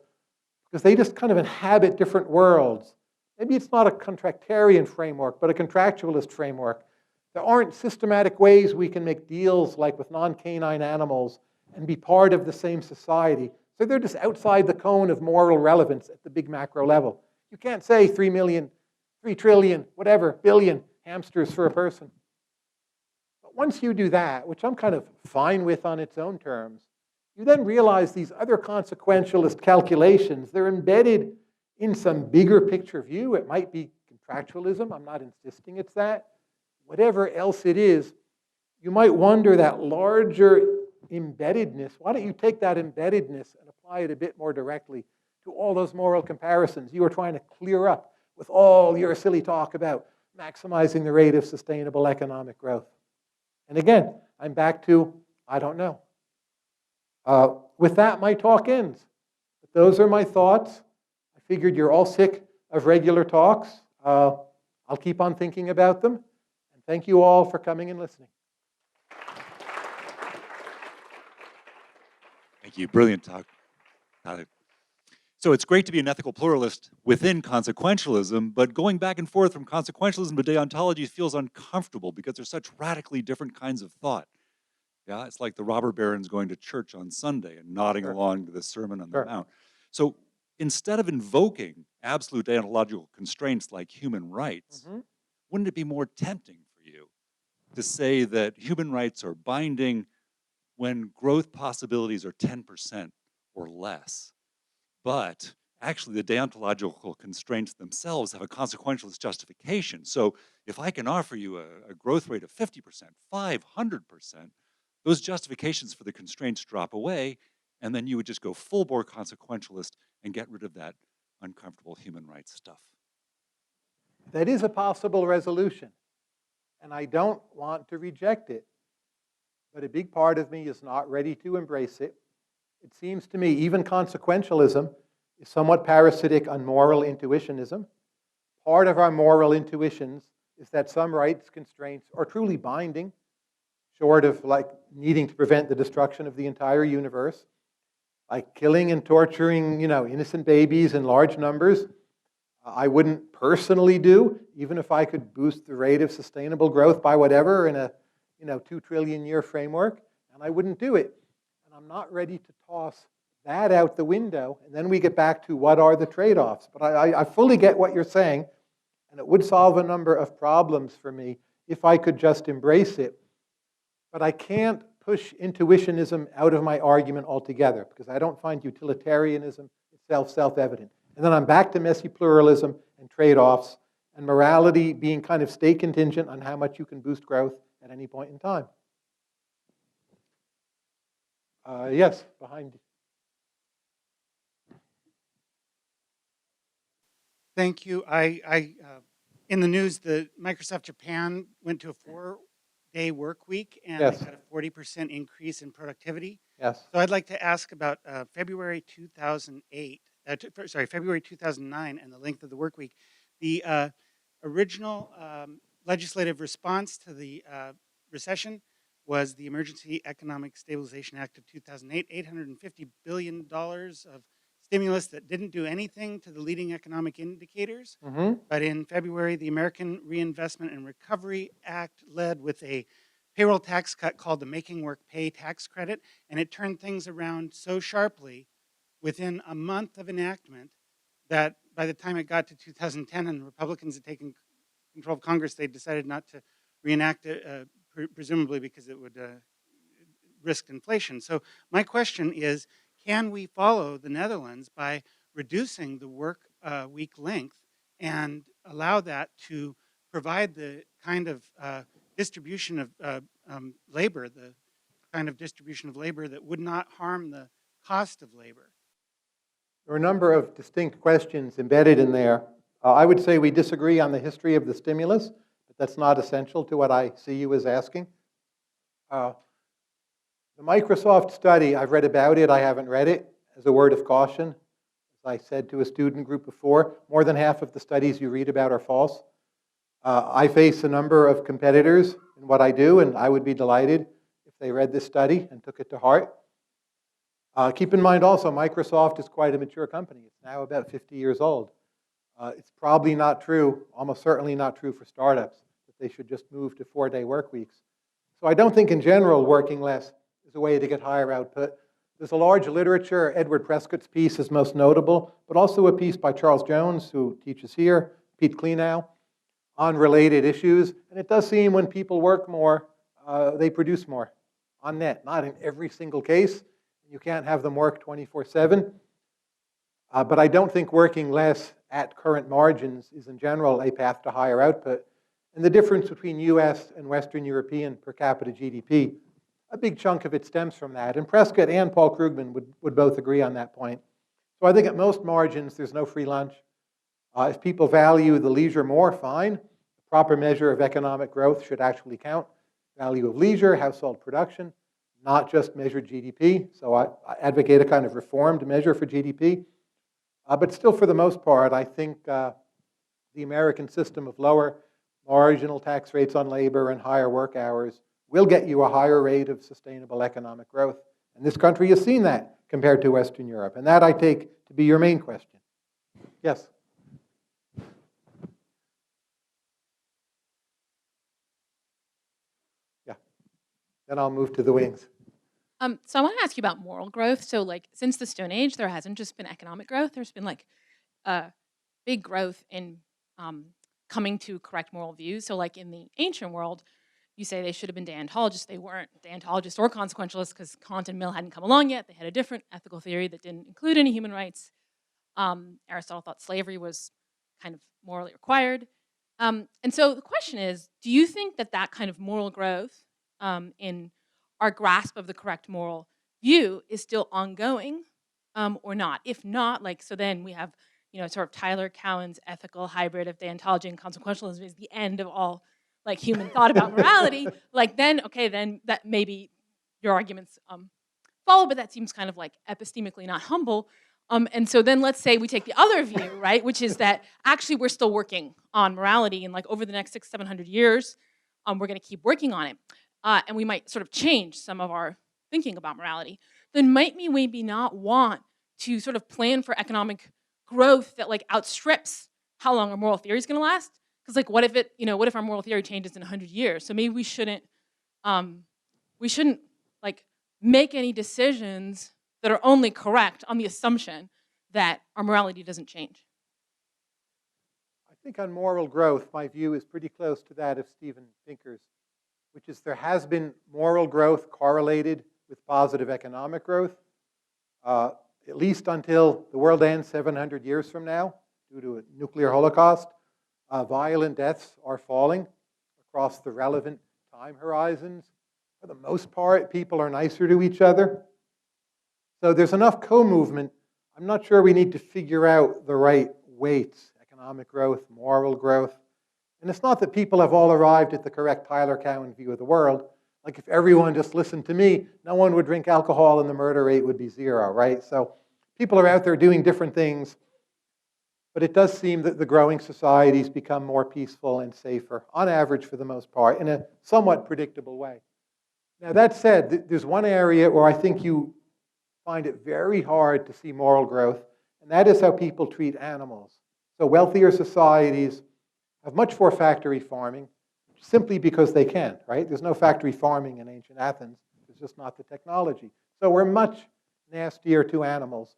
because they just kind of inhabit different worlds. Maybe it's not a contractarian framework, but a contractualist framework. There aren't systematic ways we can make deals like with non-canine animals and be part of the same society. So they're just outside the cone of moral relevance at the big macro level. You can't say 3 million, 3 trillion, whatever, billion hamsters for a person. But once you do that, which I'm kind of fine with on its own terms, you then realize these other consequentialist calculations, they're embedded in some bigger picture view. It might be contractualism. I'm not insisting it's that. Whatever else it is, you might wonder that larger embeddedness, why don't you take that embeddedness and apply it a bit more directly to all those moral comparisons you were trying to clear up with all your silly talk about maximizing the rate of sustainable economic growth? And again, I'm back to, I don't know. With that, my talk ends. But those are my thoughts. I figured you're all sick of regular talks. I'll keep on thinking about them. And thank you all for coming and listening. Thank you. Brilliant talk, Tyler. So it's great to be an ethical pluralist within consequentialism, but going back and forth from consequentialism to deontology feels uncomfortable because they're such radically different kinds of thought. Yeah, it's like the robber barons going to church on Sunday and nodding along to the Sermon on the Mount. So instead of invoking absolute deontological constraints like human rights, wouldn't it be more tempting for you to say that human rights are binding when growth possibilities are 10% or less? But actually, the deontological constraints themselves have a consequentialist justification. So if I can offer you a growth rate of 50%, 500%, those justifications for the constraints drop away, and then you would just go full-bore consequentialist and get rid of that uncomfortable human rights stuff. That is a possible resolution, and I don't want to reject it. But a big part of me is not ready to embrace it. It seems to me even consequentialism is somewhat parasitic on moral intuitionism. Part of our moral intuitions is that some rights constraints are truly binding, short of like needing to prevent the destruction of the entire universe, like killing and torturing, innocent babies in large numbers. I wouldn't personally do, even if I could boost the rate of sustainable growth by whatever in a 2 trillion year framework, and I wouldn't do it. And I'm not ready to toss that out the window, and then we get back to what are the trade-offs. But I fully get what you're saying, and it would solve a number of problems for me if I could just embrace it. But I can't push intuitionism out of my argument altogether, because I don't find utilitarianism itself self-evident. And then I'm back to messy pluralism and trade-offs, and morality being kind of state contingent on how much you can boost growth at any point in time. Yes, behind you. Thank you. In the news, the Microsoft Japan went to a 4-day work week, and Yes. they got a 40% increase in productivity. Yes. So I'd like to ask about February 2009, and the length of the work week. The original legislative response to the recession was the Emergency Economic Stabilization Act of 2008, $850 billion of stimulus that didn't do anything to the leading economic indicators. But in February, the American Reinvestment and Recovery Act led with a payroll tax cut called the Making Work Pay tax credit, and it turned things around so sharply within a month of enactment that by the time it got to 2010 and the Republicans had taken control of Congress, they decided not to reenact it, presumably because it would risk inflation. So my question is, can we follow the Netherlands by reducing the work week length and allow that to provide the kind of distribution of labor, the kind of distribution of labor that would not harm the cost of labor? There are a number of distinct questions embedded in there. I would say we disagree on the history of the stimulus, but that's not essential to what I see you as asking. The Microsoft study, I've read about it, I haven't read it. As a word of caution, as I said to a student group before, more than half of the studies you read about are false. I face a number of competitors in what I do, and I would be delighted if they read this study and took it to heart. Keep in mind also, Microsoft is quite a mature company. It's now about 50 years old. It's probably not true, almost certainly not true for startups, that they should just move to 4-day work weeks. So I don't think in general working less is a way to get higher output. There's a large literature. Edward Prescott's piece is most notable, but also a piece by Charles Jones, who teaches here, Pete Klenow, on related issues. And it does seem when people work more, they produce more on net. Not in every single case. You can't have them work 24/7. But I don't think working less at current margins is in general a path to higher output. And the difference between US and Western European per capita GDP a big chunk of it stems from that. And Prescott and Paul Krugman would both agree on that point. So I think at most margins, there's no free lunch. If people value the leisure more, fine. The proper measure of economic growth should actually count. Value of leisure, household production, not just measured GDP. So I advocate a kind of reformed measure for GDP. But still, for the most part, I think the American system of lower marginal tax rates on labor and higher work hours will get you a higher rate of sustainable economic growth. And this country has seen that compared to Western Europe. And that I take to be your main question. Yes? Yeah. Then I'll move to the wings. So I want to ask you about moral growth. So like since the Stone Age, there hasn't just been economic growth. There's been like big growth in coming to correct moral views. So like in the ancient world, you say they should have been deontologists. They weren't deontologists or consequentialists because Kant and Mill hadn't come along yet. They had a different ethical theory that didn't include any human rights. Aristotle thought slavery was kind of morally required. And so the question is, do you think that that kind of moral growth in our grasp of the correct moral view is still ongoing or not? If not, like, so then we have, sort of Tyler Cowen's ethical hybrid of deontology and consequentialism is the end of all like human thought about morality. Like then, okay, then that maybe your arguments follow, but that seems kind of like epistemically not humble. And so then let's say we take the other view, right, which is that actually we're still working on morality, and like over the next 600-700 years, we're going to keep working on it. And we might sort of change some of our thinking about morality. Then might we maybe not want to sort of plan for economic growth that like outstrips how long our moral theory is going to last? Because like, what if our moral theory changes in 100 years? So maybe we shouldn't like make any decisions that are only correct on the assumption that our morality doesn't change. I think on moral growth, my view is pretty close to that of Steven Pinker's, which is there has been moral growth correlated with positive economic growth, at least until the world ends 700 years from now due to a nuclear holocaust. Violent deaths are falling across the relevant time horizons. For the most part, people are nicer to each other. So there's enough co-movement. I'm not sure we need to figure out the right weights, economic growth, moral growth. And it's not that people have all arrived at the correct Tyler Cowen view of the world. Like if everyone just listened to me, no one would drink alcohol and the murder rate would be 0, right? So people are out there doing different things. But it does seem that the growing societies become more peaceful and safer, on average for the most part, in a somewhat predictable way. Now that said, there's one area where I think you find it very hard to see moral growth, and that is how people treat animals. So wealthier societies have much more factory farming, simply because they can, right? There's no factory farming in ancient Athens. There's just not the technology. So we're much nastier to animals.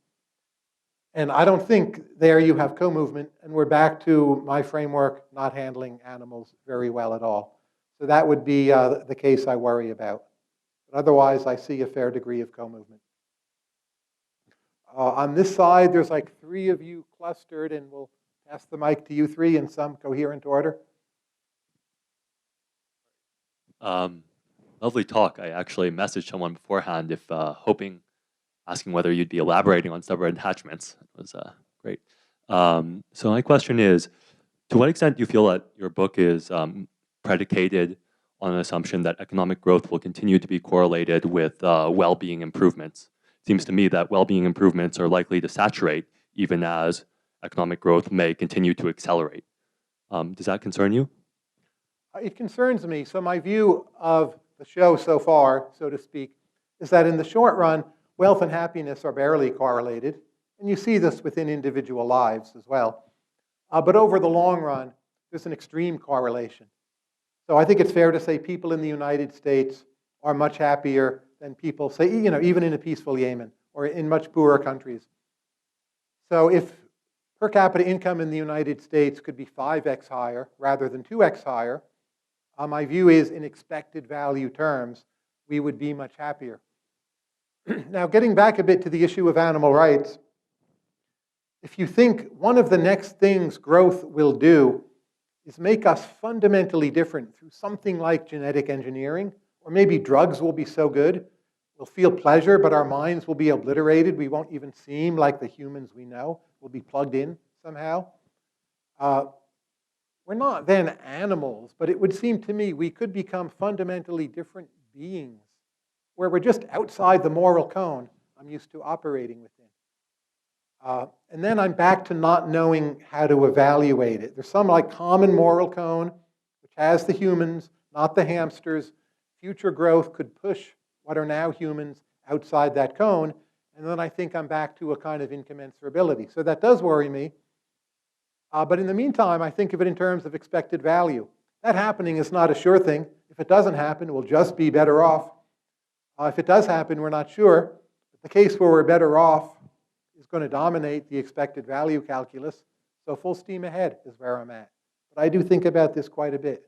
And I don't think there you have co-movement, and we're back to my framework not handling animals very well at all. So that would be the case I worry about. But otherwise, I see a fair degree of co-movement. On this side, there's like 3 of you clustered, and we'll pass the mic to you 3 in some coherent order. Lovely talk. I actually messaged someone beforehand if asking whether you'd be elaborating on stubborn attachments. It was great. So my question is, to what extent do you feel that your book is predicated on an assumption that economic growth will continue to be correlated with well-being improvements? It seems to me that well-being improvements are likely to saturate even as economic growth may continue to accelerate. Does that concern you? It concerns me. So my view of the show so far, so to speak, is that in the short run, wealth and happiness are barely correlated. And you see this within individual lives as well. But over the long run, there's an extreme correlation. So I think it's fair to say people in the United States are much happier than people, say, even in a peaceful Yemen or in much poorer countries. So if per capita income in the United States could be 5x higher rather than 2x higher, my view is in expected value terms, we would be much happier. Now, getting back a bit to the issue of animal rights, if you think one of the next things growth will do is make us fundamentally different through something like genetic engineering Or maybe drugs will be so good, we'll feel pleasure, but our minds will be obliterated. We won't even seem like the humans we know. We'll be plugged in somehow. We're not then animals, but it would seem to me we could become fundamentally different beings where we're just outside the moral cone I'm used to operating within. And then I'm back to not knowing how to evaluate it. There's some like common moral cone, which has the humans, not the hamsters. Future growth could push what are now humans outside that cone. And then I think I'm back to a kind of incommensurability. So that does worry me. But in the meantime, I think of it in terms of expected value. That happening is not a sure thing. If it doesn't happen, we'll just be better off. If it does happen, we're not sure. But the case where we're better off is going to dominate the expected value calculus. So full steam ahead is where I'm at. But I do think about this quite a bit.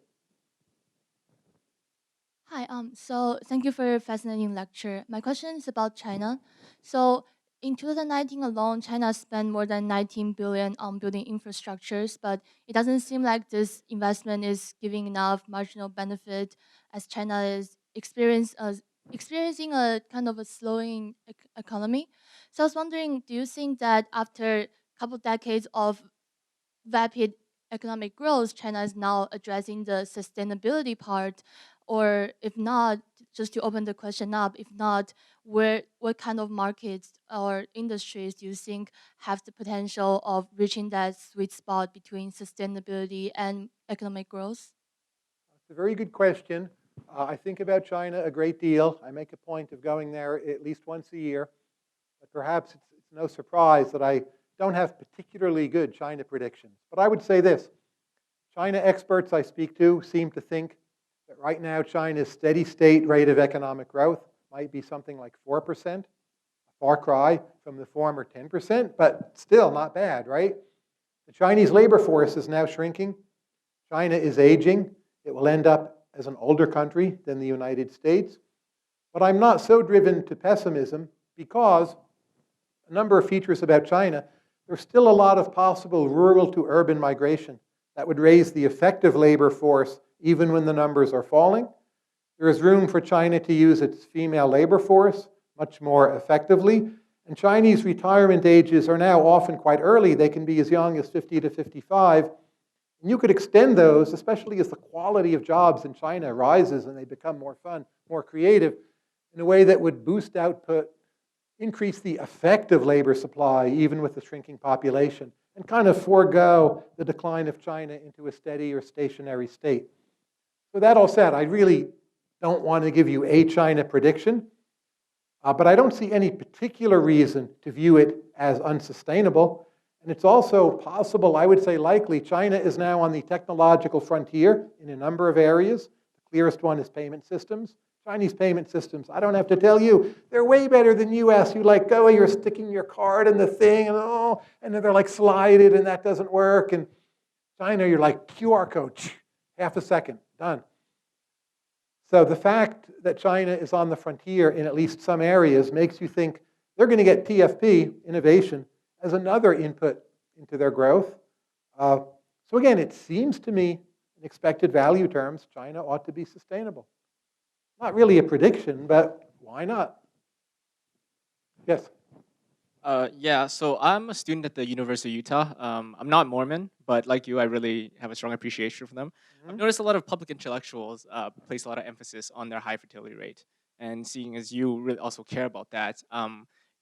Hi, so thank you for your fascinating lecture. My question is about China. So in 2019 alone, China spent more than 19 billion on building infrastructures, but it doesn't seem like this investment is giving enough marginal benefit as China is experiencing a kind of a slowing economy. So I was wondering, do you think that after a couple decades of rapid economic growth, China is now addressing the sustainability part? Or if not, just to open the question up, if not, what kind of markets or industries do you think have the potential of reaching that sweet spot between sustainability and economic growth? It's a very good question. I think about China a great deal. I make a point of going there at least once a year. But perhaps it's no surprise that I don't have particularly good China predictions. But I would say this. China experts I speak to seem to think that right now China's steady state rate of economic growth might be something like 4%, a far cry from the former 10%, but still not bad, right? The Chinese labor force is now shrinking. China is aging. It will end up as an older country than the United States. But I'm not so driven to pessimism because a number of features about China, there's still a lot of possible rural to urban migration that would raise the effective labor force even when the numbers are falling. There is room for China to use its female labor force much more effectively. And Chinese retirement ages are now often quite early. They can be as young as 50 to 55. And you could extend those, especially as the quality of jobs in China rises and they become more fun, more creative, in a way that would boost output, increase the effective labor supply, even with the shrinking population, and kind of forego the decline of China into a steady or stationary state. So that all said, I really don't want to give you a China prediction, but I don't see any particular reason to view it as unsustainable. And it's also possible, I would say likely, China is now on the technological frontier in a number of areas. The clearest one is payment systems. Chinese payment systems, I don't have to tell you, they're way better than US. You like go, you're sticking your card in the thing, and then they're like slided, and that doesn't work. And China, you're like QR code, half a second, done. So the fact that China is on the frontier in at least some areas makes you think they're going to get TFP, innovation, as another input into their growth. So again, it seems to me, in expected value terms, China ought to be sustainable. Not really a prediction, but why not? Yes? Yeah, so I'm a student at the University of Utah. I'm not Mormon, but like you, I really have a strong appreciation for them. I've noticed a lot of public intellectuals place a lot of emphasis on their high fertility rate. And seeing as you really also care about that,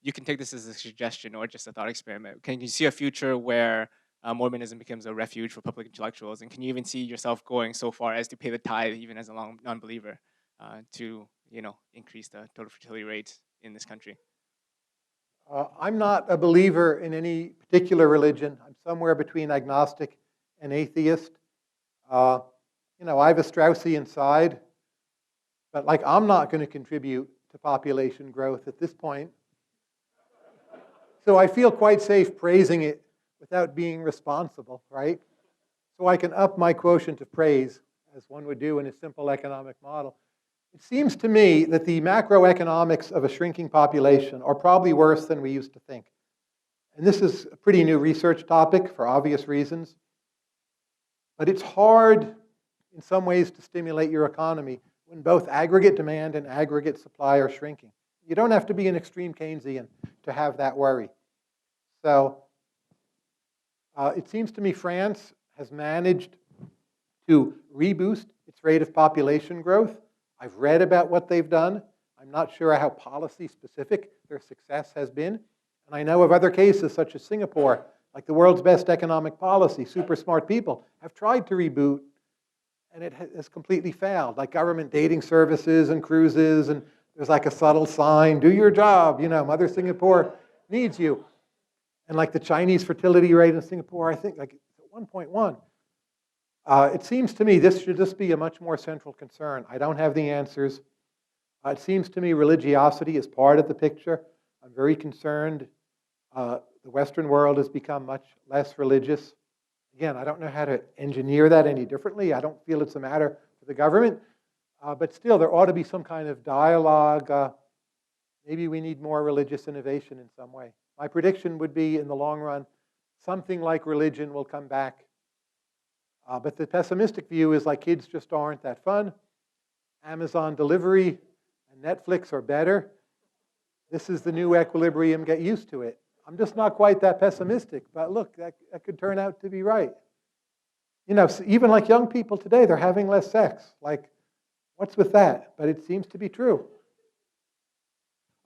you can take this as a suggestion or just a thought experiment. Can you see a future where Mormonism becomes a refuge for public intellectuals? And can you even see yourself going so far as to pay the tithe, even as a non-believer, to increase the total fertility rate in this country? I'm not a believer in any particular religion. I'm somewhere between agnostic and atheist. I have a Straussian side, but I'm not going to contribute to population growth at this point. So I feel quite safe praising it without being responsible, right? So I can up my quotient of praise, as one would do in a simple economic model. It seems to me that the macroeconomics of a shrinking population are probably worse than we used to think. And this is a pretty new research topic for obvious reasons. But it's hard in some ways to stimulate your economy when both aggregate demand and aggregate supply are shrinking. You don't have to be an extreme Keynesian to have that worry. So it seems to me France has managed to reboost its rate of population growth. I've read about what they've done. I'm not sure how policy specific their success has been. And I know of other cases such as Singapore, like the world's best economic policy, super smart people have tried to reboot and it has completely failed, like government dating services and cruises, and there's like a subtle sign, do your job, you know, Mother Singapore needs you. And like the Chinese fertility rate in Singapore, I think like 1.1. It seems to me this should just be a much more central concern. I don't have the answers. It seems to me religiosity is part of the picture. I'm very concerned. The Western world has become much less religious. Again, I don't know how to engineer that any differently. I don't feel it's a matter for the government. But still, there ought to be some kind of dialogue. Maybe we need more religious innovation in some way. My prediction would be, in the long run, something like religion will come back. But the pessimistic view is like kids just aren't that fun. Amazon delivery and Netflix are better. This is the new equilibrium, get used to it. I'm just not quite that pessimistic, but look, that could turn out to be right. You know, even like young people today, they're having less sex. Like, what's with that? But it seems to be true.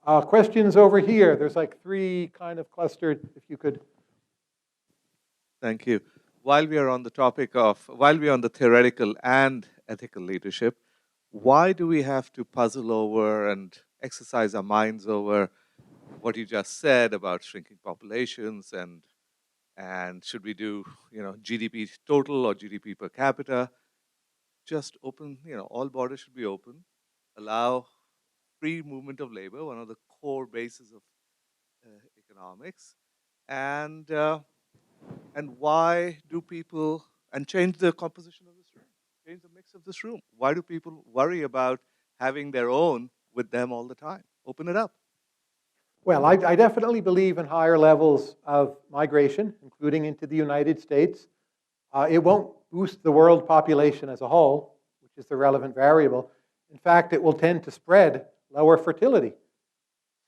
Questions over here. There's like three kind of clustered, if you could. Thank you. While we are on the theoretical and ethical leadership, why do we have to puzzle over and exercise our minds over what you just said about shrinking populations and should we do, you know, GDP total or GDP per capita? Just open, you know, all borders should be open, allow free movement of labor, one of the core bases of economics, and why do people, and change the composition of this room, change the mix of this room? Why do people worry about having their own with them all the time? Open it up. Well, I definitely believe in higher levels of migration, including into the United States. It won't boost the world population as a whole, which is the relevant variable. In fact, it will tend to spread lower fertility.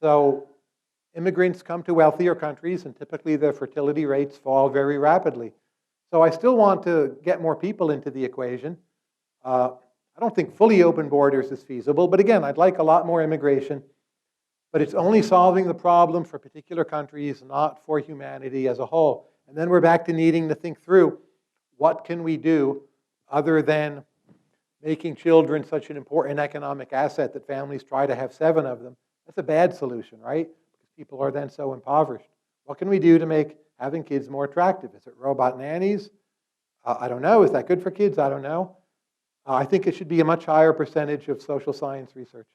So immigrants come to wealthier countries, and typically the fertility rates fall very rapidly. So I still want to get more people into the equation. I don't think fully open borders is feasible, but again, I'd like a lot more immigration. But it's only solving the problem for particular countries, not for humanity as a whole. And then we're back to needing to think through, what can we do other than making children such an important economic asset that families try to have 7 of them? That's a bad solution, right? Because people are then so impoverished. What can we do to make having kids more attractive? Is it robot nannies? I don't know. Is that good for kids? I don't know. I think it should be a much higher percentage of social science research.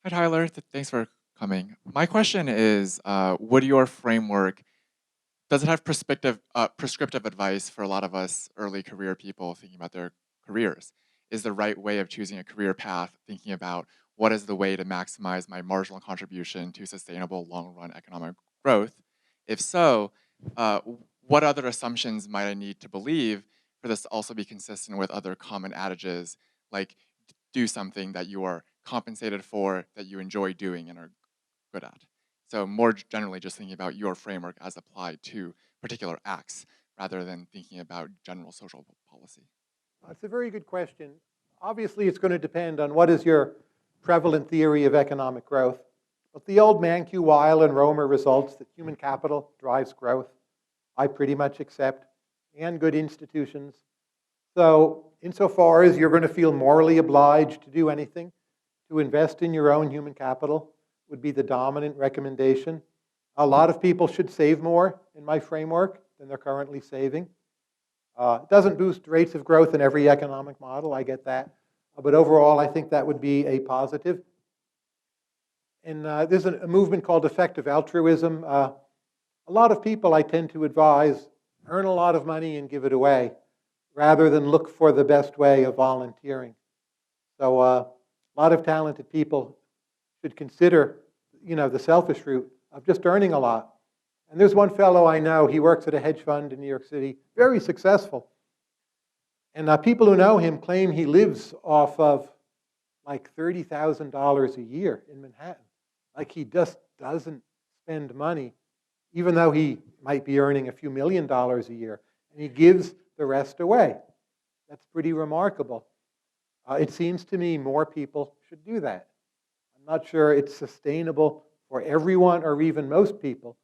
Hi, Tyler. Thanks for coming. My question is, would your framework, does it have prescriptive advice for a lot of us early career people thinking about their careers? Is the right way of choosing a career path thinking about what is the way to maximize my marginal contribution to sustainable long-run economic growth? If so, what other assumptions might I need to believe for this to also be consistent with other common adages, like do something that you are compensated for, that you enjoy doing and are good at? So more generally just thinking about your framework as applied to particular acts rather than thinking about general social policy. It's a very good question. Obviously, it's going to depend on what is your prevalent theory of economic growth. But the old Mankiw, Weil, and Romer results that human capital drives growth, I pretty much accept, and good institutions. So insofar as you're going to feel morally obliged to do anything, to invest in your own human capital would be the dominant recommendation. A lot of people should save more in my framework than they're currently saving. It doesn't boost rates of growth in every economic model, I get that. But overall, I think that would be a positive. And there's a movement called effective altruism. A lot of people I tend to advise earn a lot of money and give it away rather than look for the best way of volunteering. So a lot of talented people should consider, the selfish route of just earning a lot. And there's one fellow I know, he works at a hedge fund in New York City, very successful. And people who know him claim he lives off of like $30,000 a year in Manhattan. Like he just doesn't spend money, even though he might be earning a few $1,000,000 a year, and he gives the rest away. That's pretty remarkable. It seems to me more people should do that. I'm not sure it's sustainable for everyone or even most people,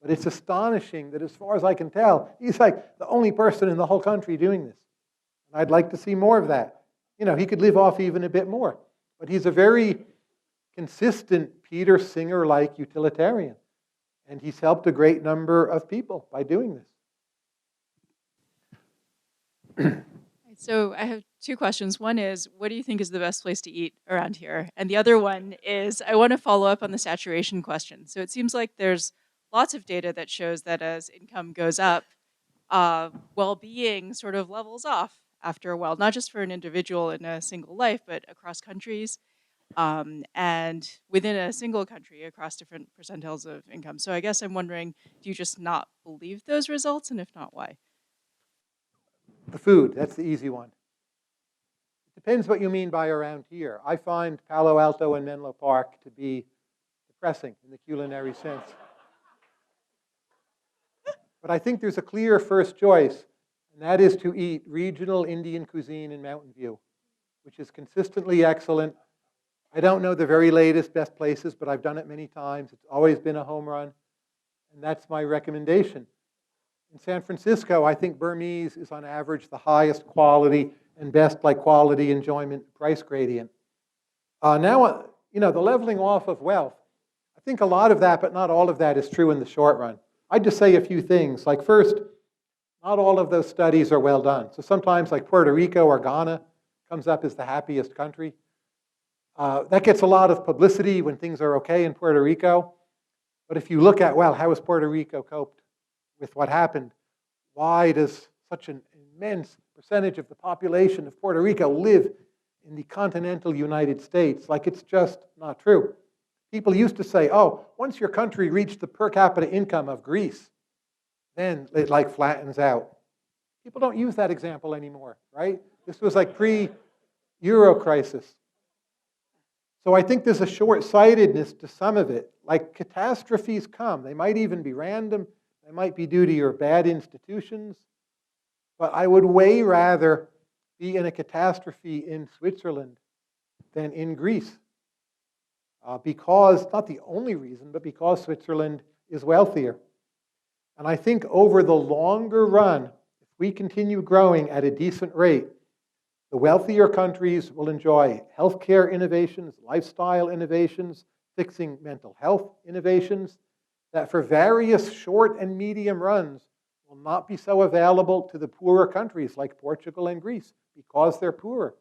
but it's astonishing that as far as I can tell, he's like the only person in the whole country doing this. And I'd like to see more of that. You know, he could live off even a bit more, but he's a very consistent Peter Singer-like utilitarian, and he's helped a great number of people by doing this. So I have two questions. One is, what do you think is the best place to eat around here? And the other one is, I want to follow up on the saturation question. So it seems like there's lots of data that shows that as income goes up, well-being sort of levels off after a while, not just for an individual in a single life, but across countries and within a single country across different percentiles of income. So I guess I'm wondering, do you just not believe those results? And if not, why? The food, that's the easy one. It depends what you mean by around here. I find Palo Alto and Menlo Park to be depressing in the culinary sense. But I think there's a clear first choice, and that is to eat regional Indian cuisine in Mountain View, which is consistently excellent. I don't know the very latest best places, but I've done it many times. It's always been a home run, and that's my recommendation. In San Francisco, I think Burmese is on average the highest quality and best like quality, enjoyment, price gradient. Now, you know, the leveling off of wealth, I think a lot of that, but not all of that is true in the short run. I'd just say a few things. Like first, not all of those studies are well done. So sometimes like Puerto Rico or Ghana comes up as the happiest country. That gets a lot of publicity when things are okay in Puerto Rico. But if you look at, well, how has Puerto Rico coped with what happened? Why does such an immense percentage of the population of Puerto Rico live in the continental United States? Like, it's just not true. People used to say, oh, once your country reached the per capita income of Greece, then it like flattens out. People don't use that example anymore, right? This was like pre-Euro crisis. So I think there's a short-sightedness to some of it. Like, catastrophes come. They might even be random. They might be due to your bad institutions. But I would way rather be in a catastrophe in Switzerland than in Greece. Because, not the only reason, but because Switzerland is wealthier. And I think over the longer run, if we continue growing at a decent rate, the wealthier countries will enjoy healthcare innovations, lifestyle innovations, fixing mental health innovations, that for various short and medium runs will not be so available to the poorer countries like Portugal and Greece because they're poorer.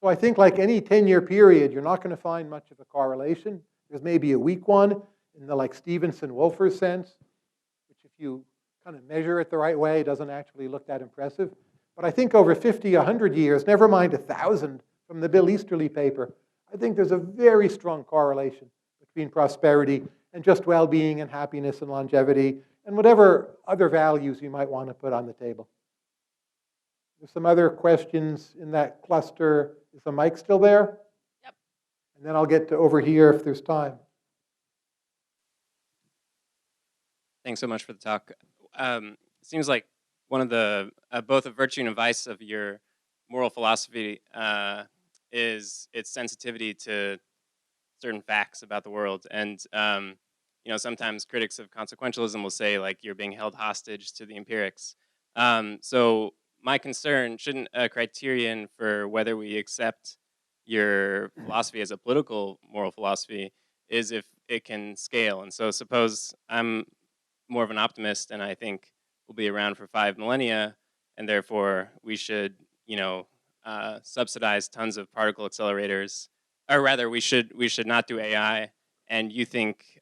So I think like any 10-year period, you're not going to find much of a correlation. There's maybe a weak one in the like Stevenson-Wolfer sense, which if you kind of measure it the right way, doesn't actually look that impressive. But I think over 50, 100 years, never mind 1,000 from the Bill Easterly paper, I think there's a very strong correlation between prosperity and just well-being and happiness and longevity and whatever other values you might want to put on the table. There's some other questions in that cluster. Is the mic still there? Yep. And then I'll get to over here if there's time. Thanks so much for the talk. It seems like one of the, both a virtue and a vice of your moral philosophy is its sensitivity to certain facts about the world. And you know, sometimes critics of consequentialism will say like you're being held hostage to the empirics. So my concern, shouldn't a criterion for whether we accept your philosophy as a political moral philosophy is if it can scale? And so suppose I'm more of an optimist and I think we'll be around for 5 millennia, and therefore we should, you know, subsidize tons of particle accelerators, or rather we should not do AI, and you think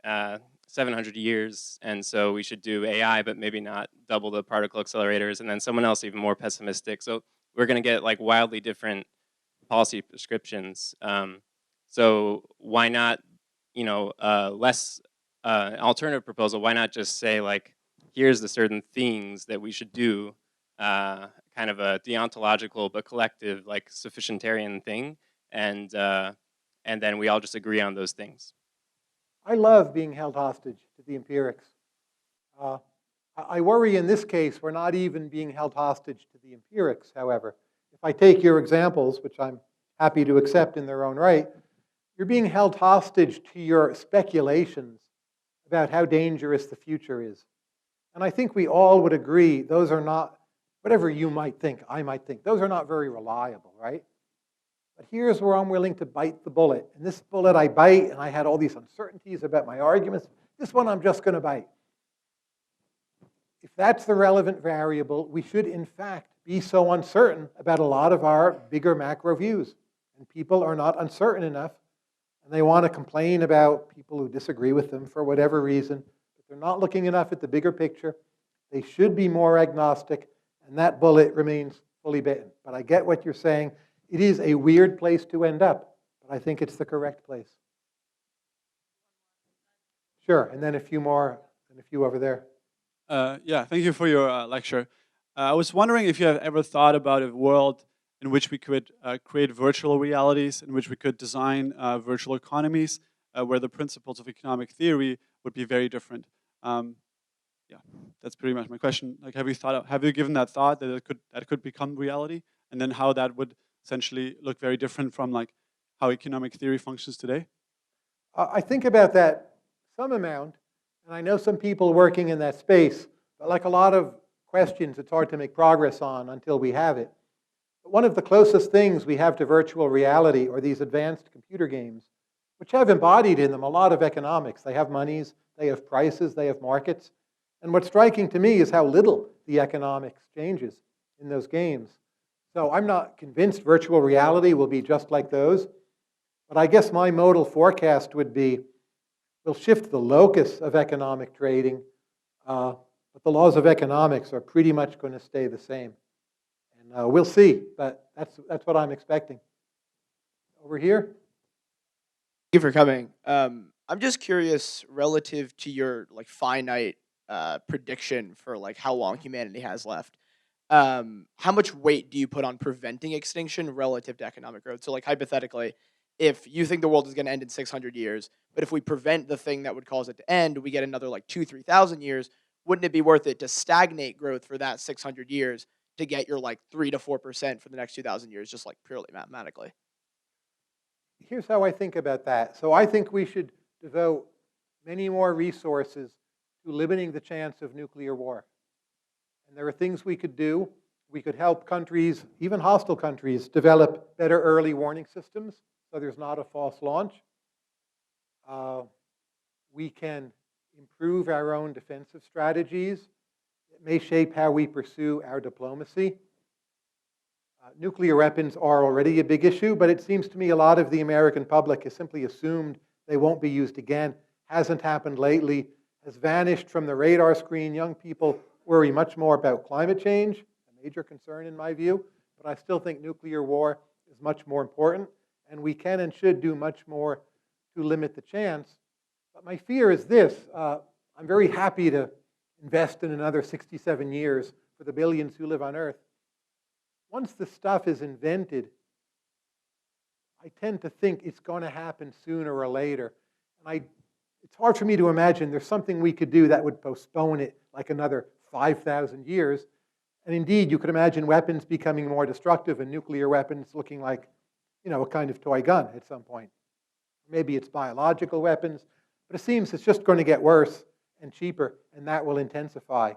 700 years, and so we should do AI, but maybe not double the particle accelerators, and then someone else even more pessimistic. So we're going to get like wildly different policy prescriptions. So why not, you know, less alternative proposal? Why not just say like, here's the certain things that we should do, kind kind of a deontological but collective, like sufficientarian thing, and then we all just agree on those things. I love being held hostage to the empirics. I worry in this case we're not even being held hostage to the empirics, however. If I take your examples, which I'm happy to accept in their own right, you're being held hostage to your speculations about how dangerous the future is. And I think we all would agree those are not, whatever you might think, I might think, those are not very reliable, right? But here's where I'm willing to bite the bullet. And this bullet I bite, and I had all these uncertainties about my arguments. This one I'm just going to bite. If that's the relevant variable, we should in fact be so uncertain about a lot of our bigger macro views. And people are not uncertain enough, and they want to complain about people who disagree with them for whatever reason, but they're not looking enough at the bigger picture. They should be more agnostic, and that bullet remains fully bitten. But I get what you're saying. It is a weird place to end up, but I think it's the correct place. Sure, and then a few more, and a few over there. Yeah, thank you for your lecture. I was wondering if you have ever thought about a world in which we could create virtual realities, in which we could design virtual economies, where the principles of economic theory would be very different. Yeah, that's pretty much my question. Like, have you given that thought that it could become reality, and then how that would essentially look very different from like how economic theory functions today? I think about that some amount, and I know some people working in that space, but like a lot of questions, it's hard to make progress on until we have it. But one of the closest things we have to virtual reality are these advanced computer games, which have embodied in them a lot of economics. They have monies, they have prices, they have markets. And what's striking to me is how little the economics changes in those games. So I'm not convinced virtual reality will be just like those, but I guess my modal forecast would be we'll shift the locus of economic trading, but the laws of economics are pretty much going to stay the same. And we'll see, but that's what I'm expecting. Over here. Thank you for coming. I'm just curious, relative to your like finite prediction for like how long humanity has left, how much weight do you put on preventing extinction relative to economic growth? So like hypothetically, if you think the world is going to end in 600 years, but if we prevent the thing that would cause it to end, we get another like 2,000-3,000 years, wouldn't it be worth it to stagnate growth for that 600 years to get your like 3 to 4% for the next 2,000 years, just like purely mathematically? Here's how I think about that. So I think we should devote many more resources to limiting the chance of nuclear war. And there are things we could do. We could help countries, even hostile countries, develop better early warning systems so there's not a false launch. We can improve our own defensive strategies. It may shape how we pursue our diplomacy. Nuclear weapons are already a big issue, but it seems to me a lot of the American public has simply assumed they won't be used again. Hasn't happened lately, has vanished from the radar screen. Young people worry much more about climate change, a major concern in my view, but I still think nuclear war is much more important, and we can and should do much more to limit the chance. But my fear is this. I'm very happy to invest in another 67 years for the billions who live on Earth. Once the stuff is invented, I tend to think it's going to happen sooner or later. And it's hard for me to imagine there's something we could do that would postpone it like another 5,000 years. And indeed, you could imagine weapons becoming more destructive and nuclear weapons looking like, a kind of toy gun at some point. Maybe it's biological weapons, but it seems it's just going to get worse and cheaper, and that will intensify.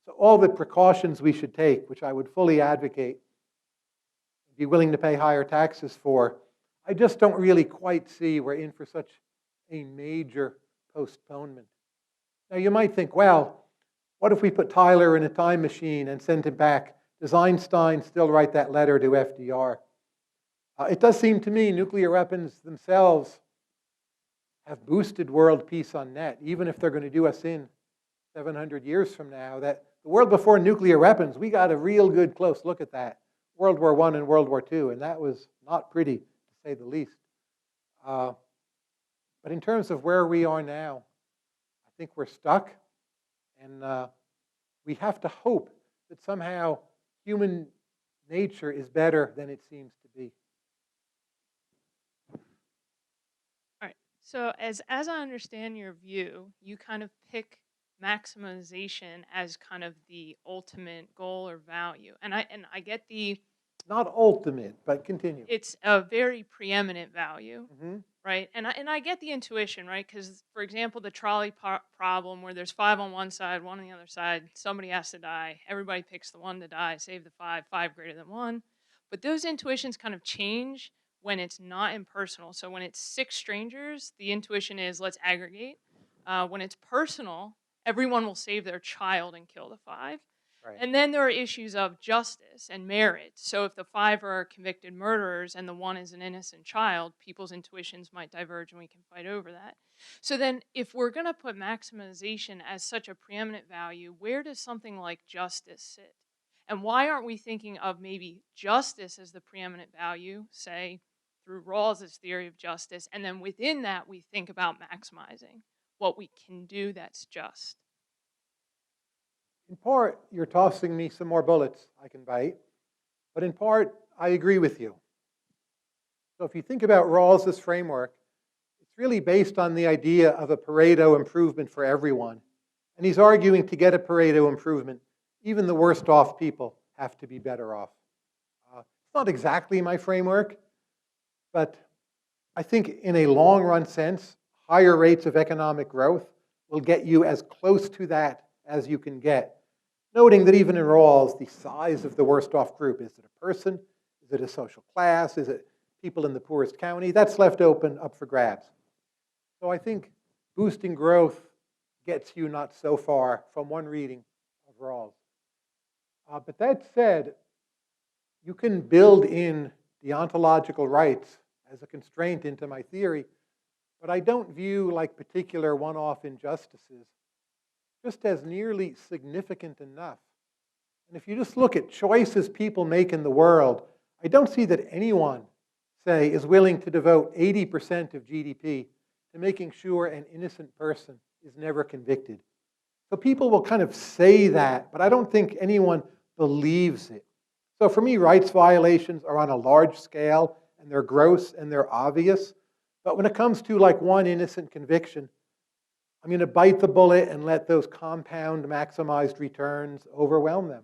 So all the precautions we should take, which I would fully advocate, be willing to pay higher taxes for, I just don't really quite see we're in for such a major postponement. Now you might think, well, what if we put Tyler in a time machine and sent him back? Does Einstein still write that letter to FDR? It does seem to me nuclear weapons themselves have boosted world peace on net, even if they're going to do us in 700 years from now. That the world before nuclear weapons, we got a real good close look at that. World War I and World War II, and that was not pretty, to say the least. But in terms of where we are now, I think we're stuck, and we have to hope that somehow human nature is better than it seems to be. All right. So as I understand your view, you kind of pick maximization as kind of the ultimate goal or value. And I get Not ultimate, but continue. it's a very preeminent value, hmm right? And I get the intuition, right? Because for example, the trolley problem where there's 5 on one side, 1 on the other side, somebody has to die. Everybody picks the 1 to die, save the 5, 5 greater than 1. But those intuitions kind of change when it's not impersonal. So when it's 6 strangers, the intuition is let's aggregate. When it's personal, everyone will save their child and kill the 5. Right. And then there are issues of justice and merit. So if the 5 are convicted murderers and the 1 is an innocent child, people's intuitions might diverge and we can fight over that. So then if we're going to put maximization as such a preeminent value, where does something like justice sit? And why aren't we thinking of maybe justice as the preeminent value, say through Rawls's theory of justice, and then within that we think about maximizing what we can do that's just? In part, you're tossing me some more bullets I can bite, but in part, I agree with you. So if you think about Rawls's framework, it's really based on the idea of a Pareto improvement for everyone. And he's arguing to get a Pareto improvement, even the worst off people have to be better off. It's not exactly my framework, but I think in a long run sense, higher rates of economic growth will get you as close to that as you can get. Noting that even in Rawls, the size of the worst off group, is it a person? Is it a social class? Is it people in the poorest county? That's left open up for grabs. So I think boosting growth gets you not so far from one reading of Rawls. But that said, you can build in the ontological rights as a constraint into my theory, but I don't view like particular one-off injustices just as nearly significant enough. And if you just look at choices people make in the world, I don't see that anyone, say, is willing to devote 80% of GDP to making sure an innocent person is never convicted. So people will kind of say that, but I don't think anyone believes it. So for me, rights violations are on a large scale, and they're gross and they're obvious. But when it comes to like one innocent conviction, I'm going to bite the bullet and let those compound maximized returns overwhelm them.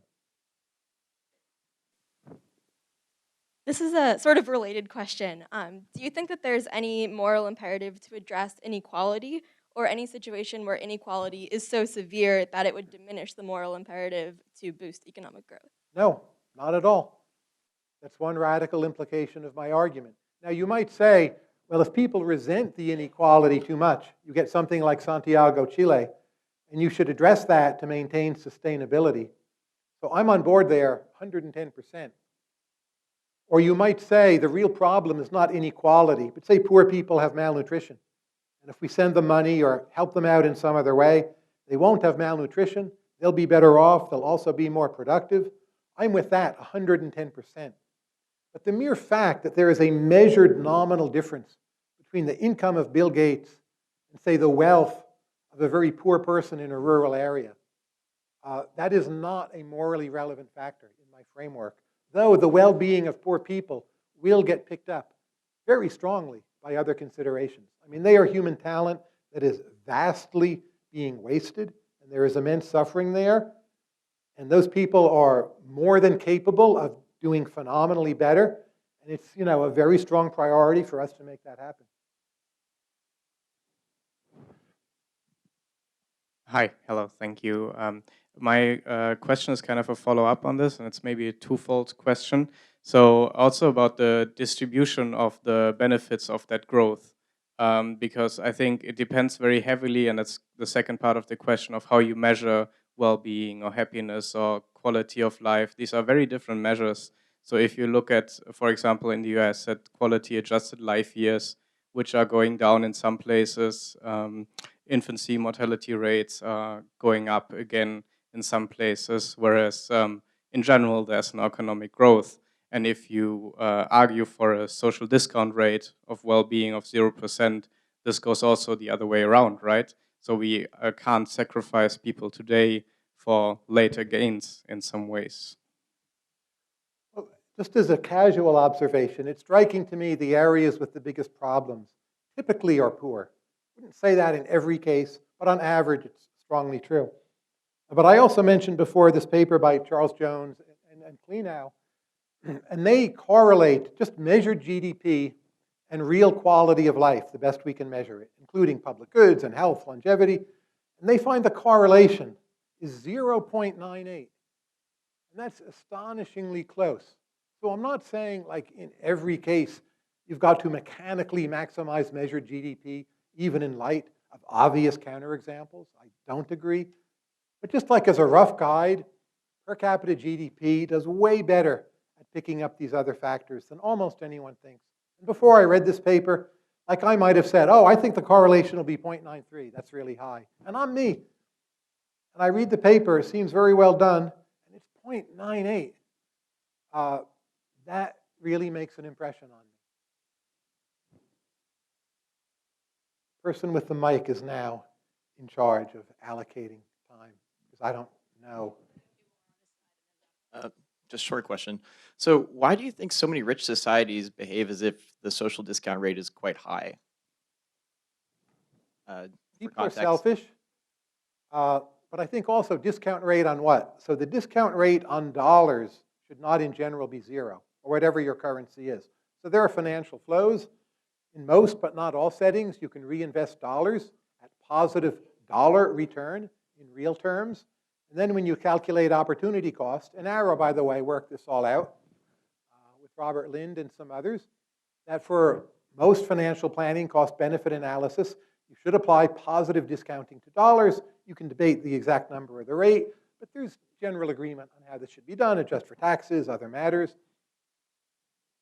This is a sort of related question. Do you think that there's any moral imperative to address inequality or any situation where inequality is so severe that it would diminish the moral imperative to boost economic growth? No, not at all. That's one radical implication of my argument. Now, you might say, well, if people resent the inequality too much, you get something like Santiago, Chile, and you should address that to maintain sustainability. So I'm on board there 110%. Or you might say the real problem is not inequality, but say poor people have malnutrition. And if we send them money or help them out in some other way, they won't have malnutrition, they'll be better off, they'll also be more productive. I'm with that 110%. But the mere fact that there is a measured nominal difference between the income of Bill Gates and, say, the wealth of a very poor person in a rural area, that is not a morally relevant factor in my framework, though the well-being of poor people will get picked up very strongly by other considerations. I mean, they are human talent that is vastly being wasted, and there is immense suffering there, and those people are more than capable of doing phenomenally better, and it's, you know, a very strong priority for us to make that happen. Hi, hello, thank you. My question is kind of a follow-up on this, and it's maybe a twofold question. So also about the distribution of the benefits of that growth, because I think it depends very heavily, and that's the second part of the question of how you measure well-being or happiness or quality of life. These are very different measures. So if you look at, for example, in the US, at quality-adjusted life years, which are going down in some places, infancy mortality rates are going up again in some places, whereas in general, there's an economic growth. And if you argue for a social discount rate of well-being of 0%, this goes also the other way around, right? So we can't sacrifice people today for later gains in some ways. Well, Just as a casual observation, it's striking to me the areas with the biggest problems typically are poor. I wouldn't say that in every case, but on average, it's strongly true. But I also mentioned before this paper by Charles Jones and Klenow, and they correlate just measured GDP and real quality of life, the best we can measure it, including public goods and health, longevity. And they find the correlation is 0.98. And that's astonishingly close. So I'm not saying like in every case you've got to mechanically maximize measured GDP, even in light of obvious counterexamples. I don't agree. But just like as a rough guide, per capita GDP does way better at picking up these other factors than almost anyone thinks. And before I read this paper, like I might have said, oh, I think the correlation will be 0.93. That's really high. And I'm me. And I read the paper, it seems very well done, and it's 0.98. That really makes an impression on me. The person with the mic is now in charge of allocating time, because I don't know. Just short question. So why do you think so many rich societies behave as if the social discount rate is quite high? People are selfish, but I think also discount rate on what? So the discount rate on dollars should not in general be zero, or whatever your currency is. So there are financial flows. In most, but not all settings, you can reinvest dollars at positive dollar return in real terms. And then when you calculate opportunity cost, and Arrow, by the way, worked this all out with Robert Lind and some others, that for most financial planning cost-benefit analysis, you should apply positive discounting to dollars. You can debate the exact number or the rate, but there's general agreement on how this should be done, adjust for taxes, other matters.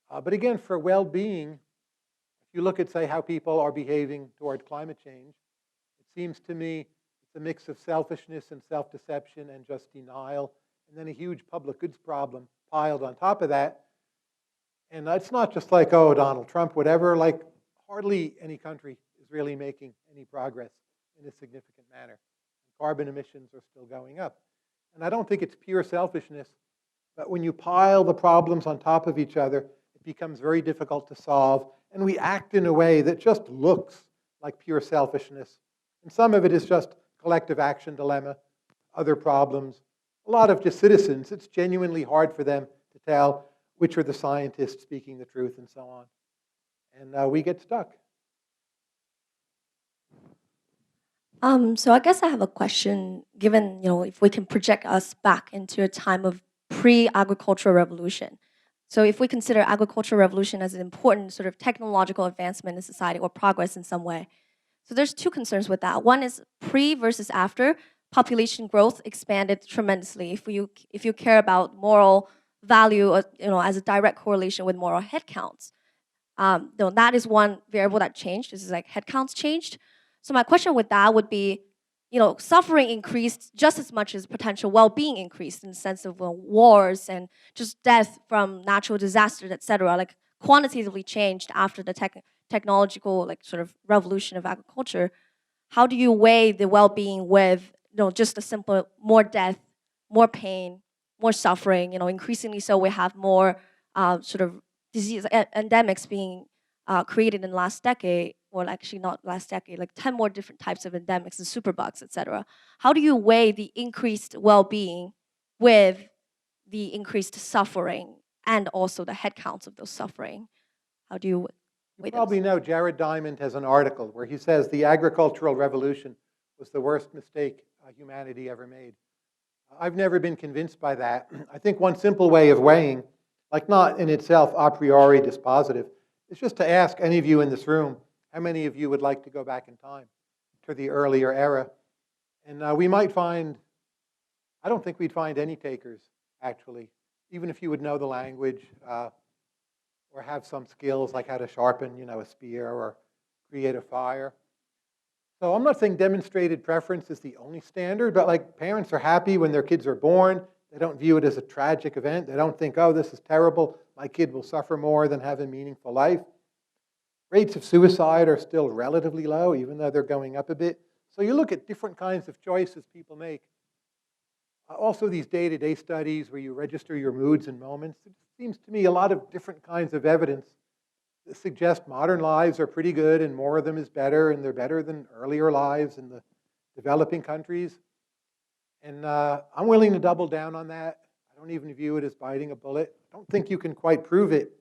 But again, for well-being, if you look at, say, how people are behaving toward climate change, it seems to me it's a mix of selfishness and self-deception and just denial, and then a huge public goods problem piled on top of that. And it's not just like, oh, Donald Trump, whatever, like hardly any country is really making any progress in a significant manner. Carbon emissions are still going up. And I don't think it's pure selfishness, but when you pile the problems on top of each other, it becomes very difficult to solve, and we act in a way that just looks like pure selfishness. And some of it is just collective action dilemma, other problems. A lot of just citizens, it's genuinely hard for them to tell which are the scientists speaking the truth and so on. And we get stuck. So I guess I have a question, given, if we can project us back into a time of pre-agricultural revolution. So if we consider agricultural revolution as an important sort of technological advancement in society or progress in some way. So there's two concerns with that. One is pre versus after. Population growth expanded tremendously. If you care about moral value, as a direct correlation with moral headcounts, that is one variable that changed. This is like headcounts changed. So my question with that would be, suffering increased just as much as potential well-being increased in the sense of wars and just death from natural disasters, et cetera, like quantitatively changed after the technological sort of revolution of agriculture. How do you weigh the well-being with just a simple more death, more pain, more suffering? Increasingly so we have more sort of disease endemics being created in the last decade, or actually not last decade, like 10 more different types of endemics and superbugs, et cetera. How do you weigh the increased well-being with the increased suffering and also the headcounts of those suffering? How do you weigh You probably know Jared Diamond has an article where he says the agricultural revolution was the worst mistake humanity ever made. I've never been convinced by that. I think one simple way of weighing, like not in itself a priori dispositive, is just to ask any of you in this room, how many of you would like to go back in time to the earlier era? And we might find, I don't think we'd find any takers, actually, even if you would know the language or have some skills like how to sharpen, a spear or create a fire. So I'm not saying demonstrated preference is the only standard, but like parents are happy when their kids are born. They don't view it as a tragic event. They don't think, oh, this is terrible. My kid will suffer more than have a meaningful life. Rates of suicide are still relatively low, even though they're going up a bit. So you look at different kinds of choices people make. Also these day-to-day studies where you register your moods and moments, seems to me a lot of different kinds of evidence that suggest modern lives are pretty good and more of them is better, and they're better than earlier lives in the developing countries. And I'm willing to double down on that. I don't even view it as biting a bullet. I don't think you can quite prove it.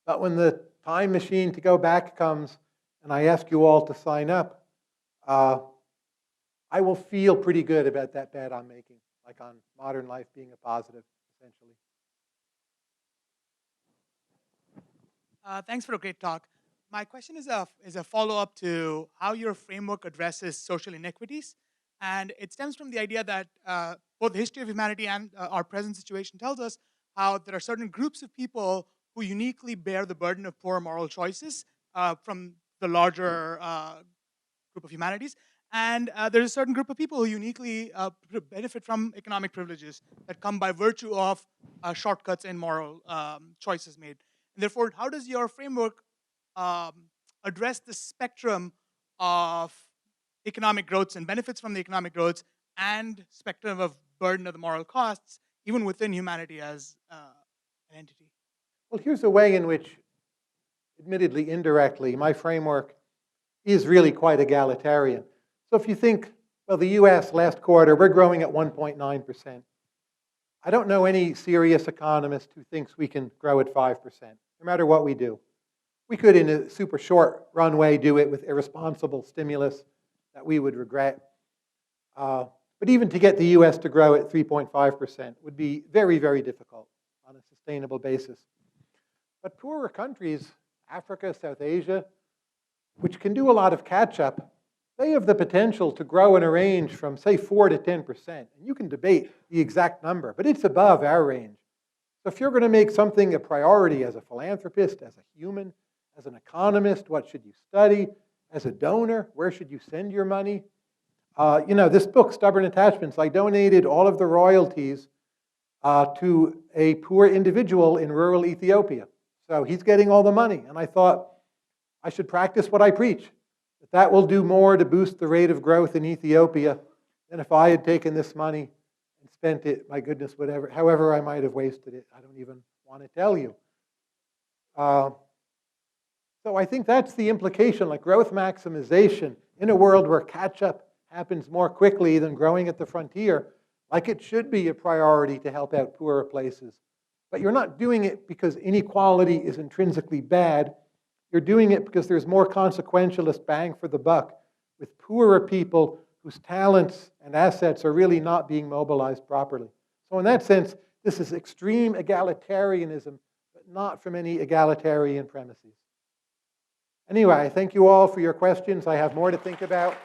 But when the time machine to go back comes and I ask you all to sign up, I will feel pretty good about that bet I'm making, like on modern life being a positive, essentially. Thanks for a great talk. My question is a follow-up to how your framework addresses social inequities. And it stems from the idea that both the history of humanity and our present situation tells us how there are certain groups of people who uniquely bear the burden of poor moral choices from the larger group of humanities. And there's a certain group of people who uniquely benefit from economic privileges that come by virtue of shortcuts in moral choices made. And therefore, how does your framework address the spectrum of economic growths and benefits from the economic growths and spectrum of burden of the moral costs, even within humanity as an entity? Well, here's a way in which, admittedly indirectly, my framework is really quite egalitarian. So if you think, well, the US last quarter, we're growing at 1.9%. I don't know any serious economist who thinks we can grow at 5%, no matter what we do. We could, in a super short runway, do it with irresponsible stimulus that we would regret. But even to get the US to grow at 3.5% would be very, very difficult on a sustainable basis. But poorer countries, Africa, South Asia, which can do a lot of catch-up, they have the potential to grow in a range from, say, 4 to 10%. And you can debate the exact number, but it's above our range. So if you're going to make something a priority as a philanthropist, as a human, as an economist, what should you study? As a donor, where should you send your money? This book, Stubborn Attachments, I donated all of the royalties to a poor individual in rural Ethiopia. So he's getting all the money. And I thought, I should practice what I preach. That will do more to boost the rate of growth in Ethiopia than if I had taken this money and spent it, my goodness, however I might have wasted it. I don't even want to tell you. So I think that's the implication, like growth maximization in a world where catch-up happens more quickly than growing at the frontier, like it should be a priority to help out poorer places. But you're not doing it because inequality is intrinsically bad. You're doing it because there's more consequentialist bang for the buck with poorer people whose talents and assets are really not being mobilized properly. So in that sense, this is extreme egalitarianism, but not from any egalitarian premises. Anyway, I thank you all for your questions. I have more to think about.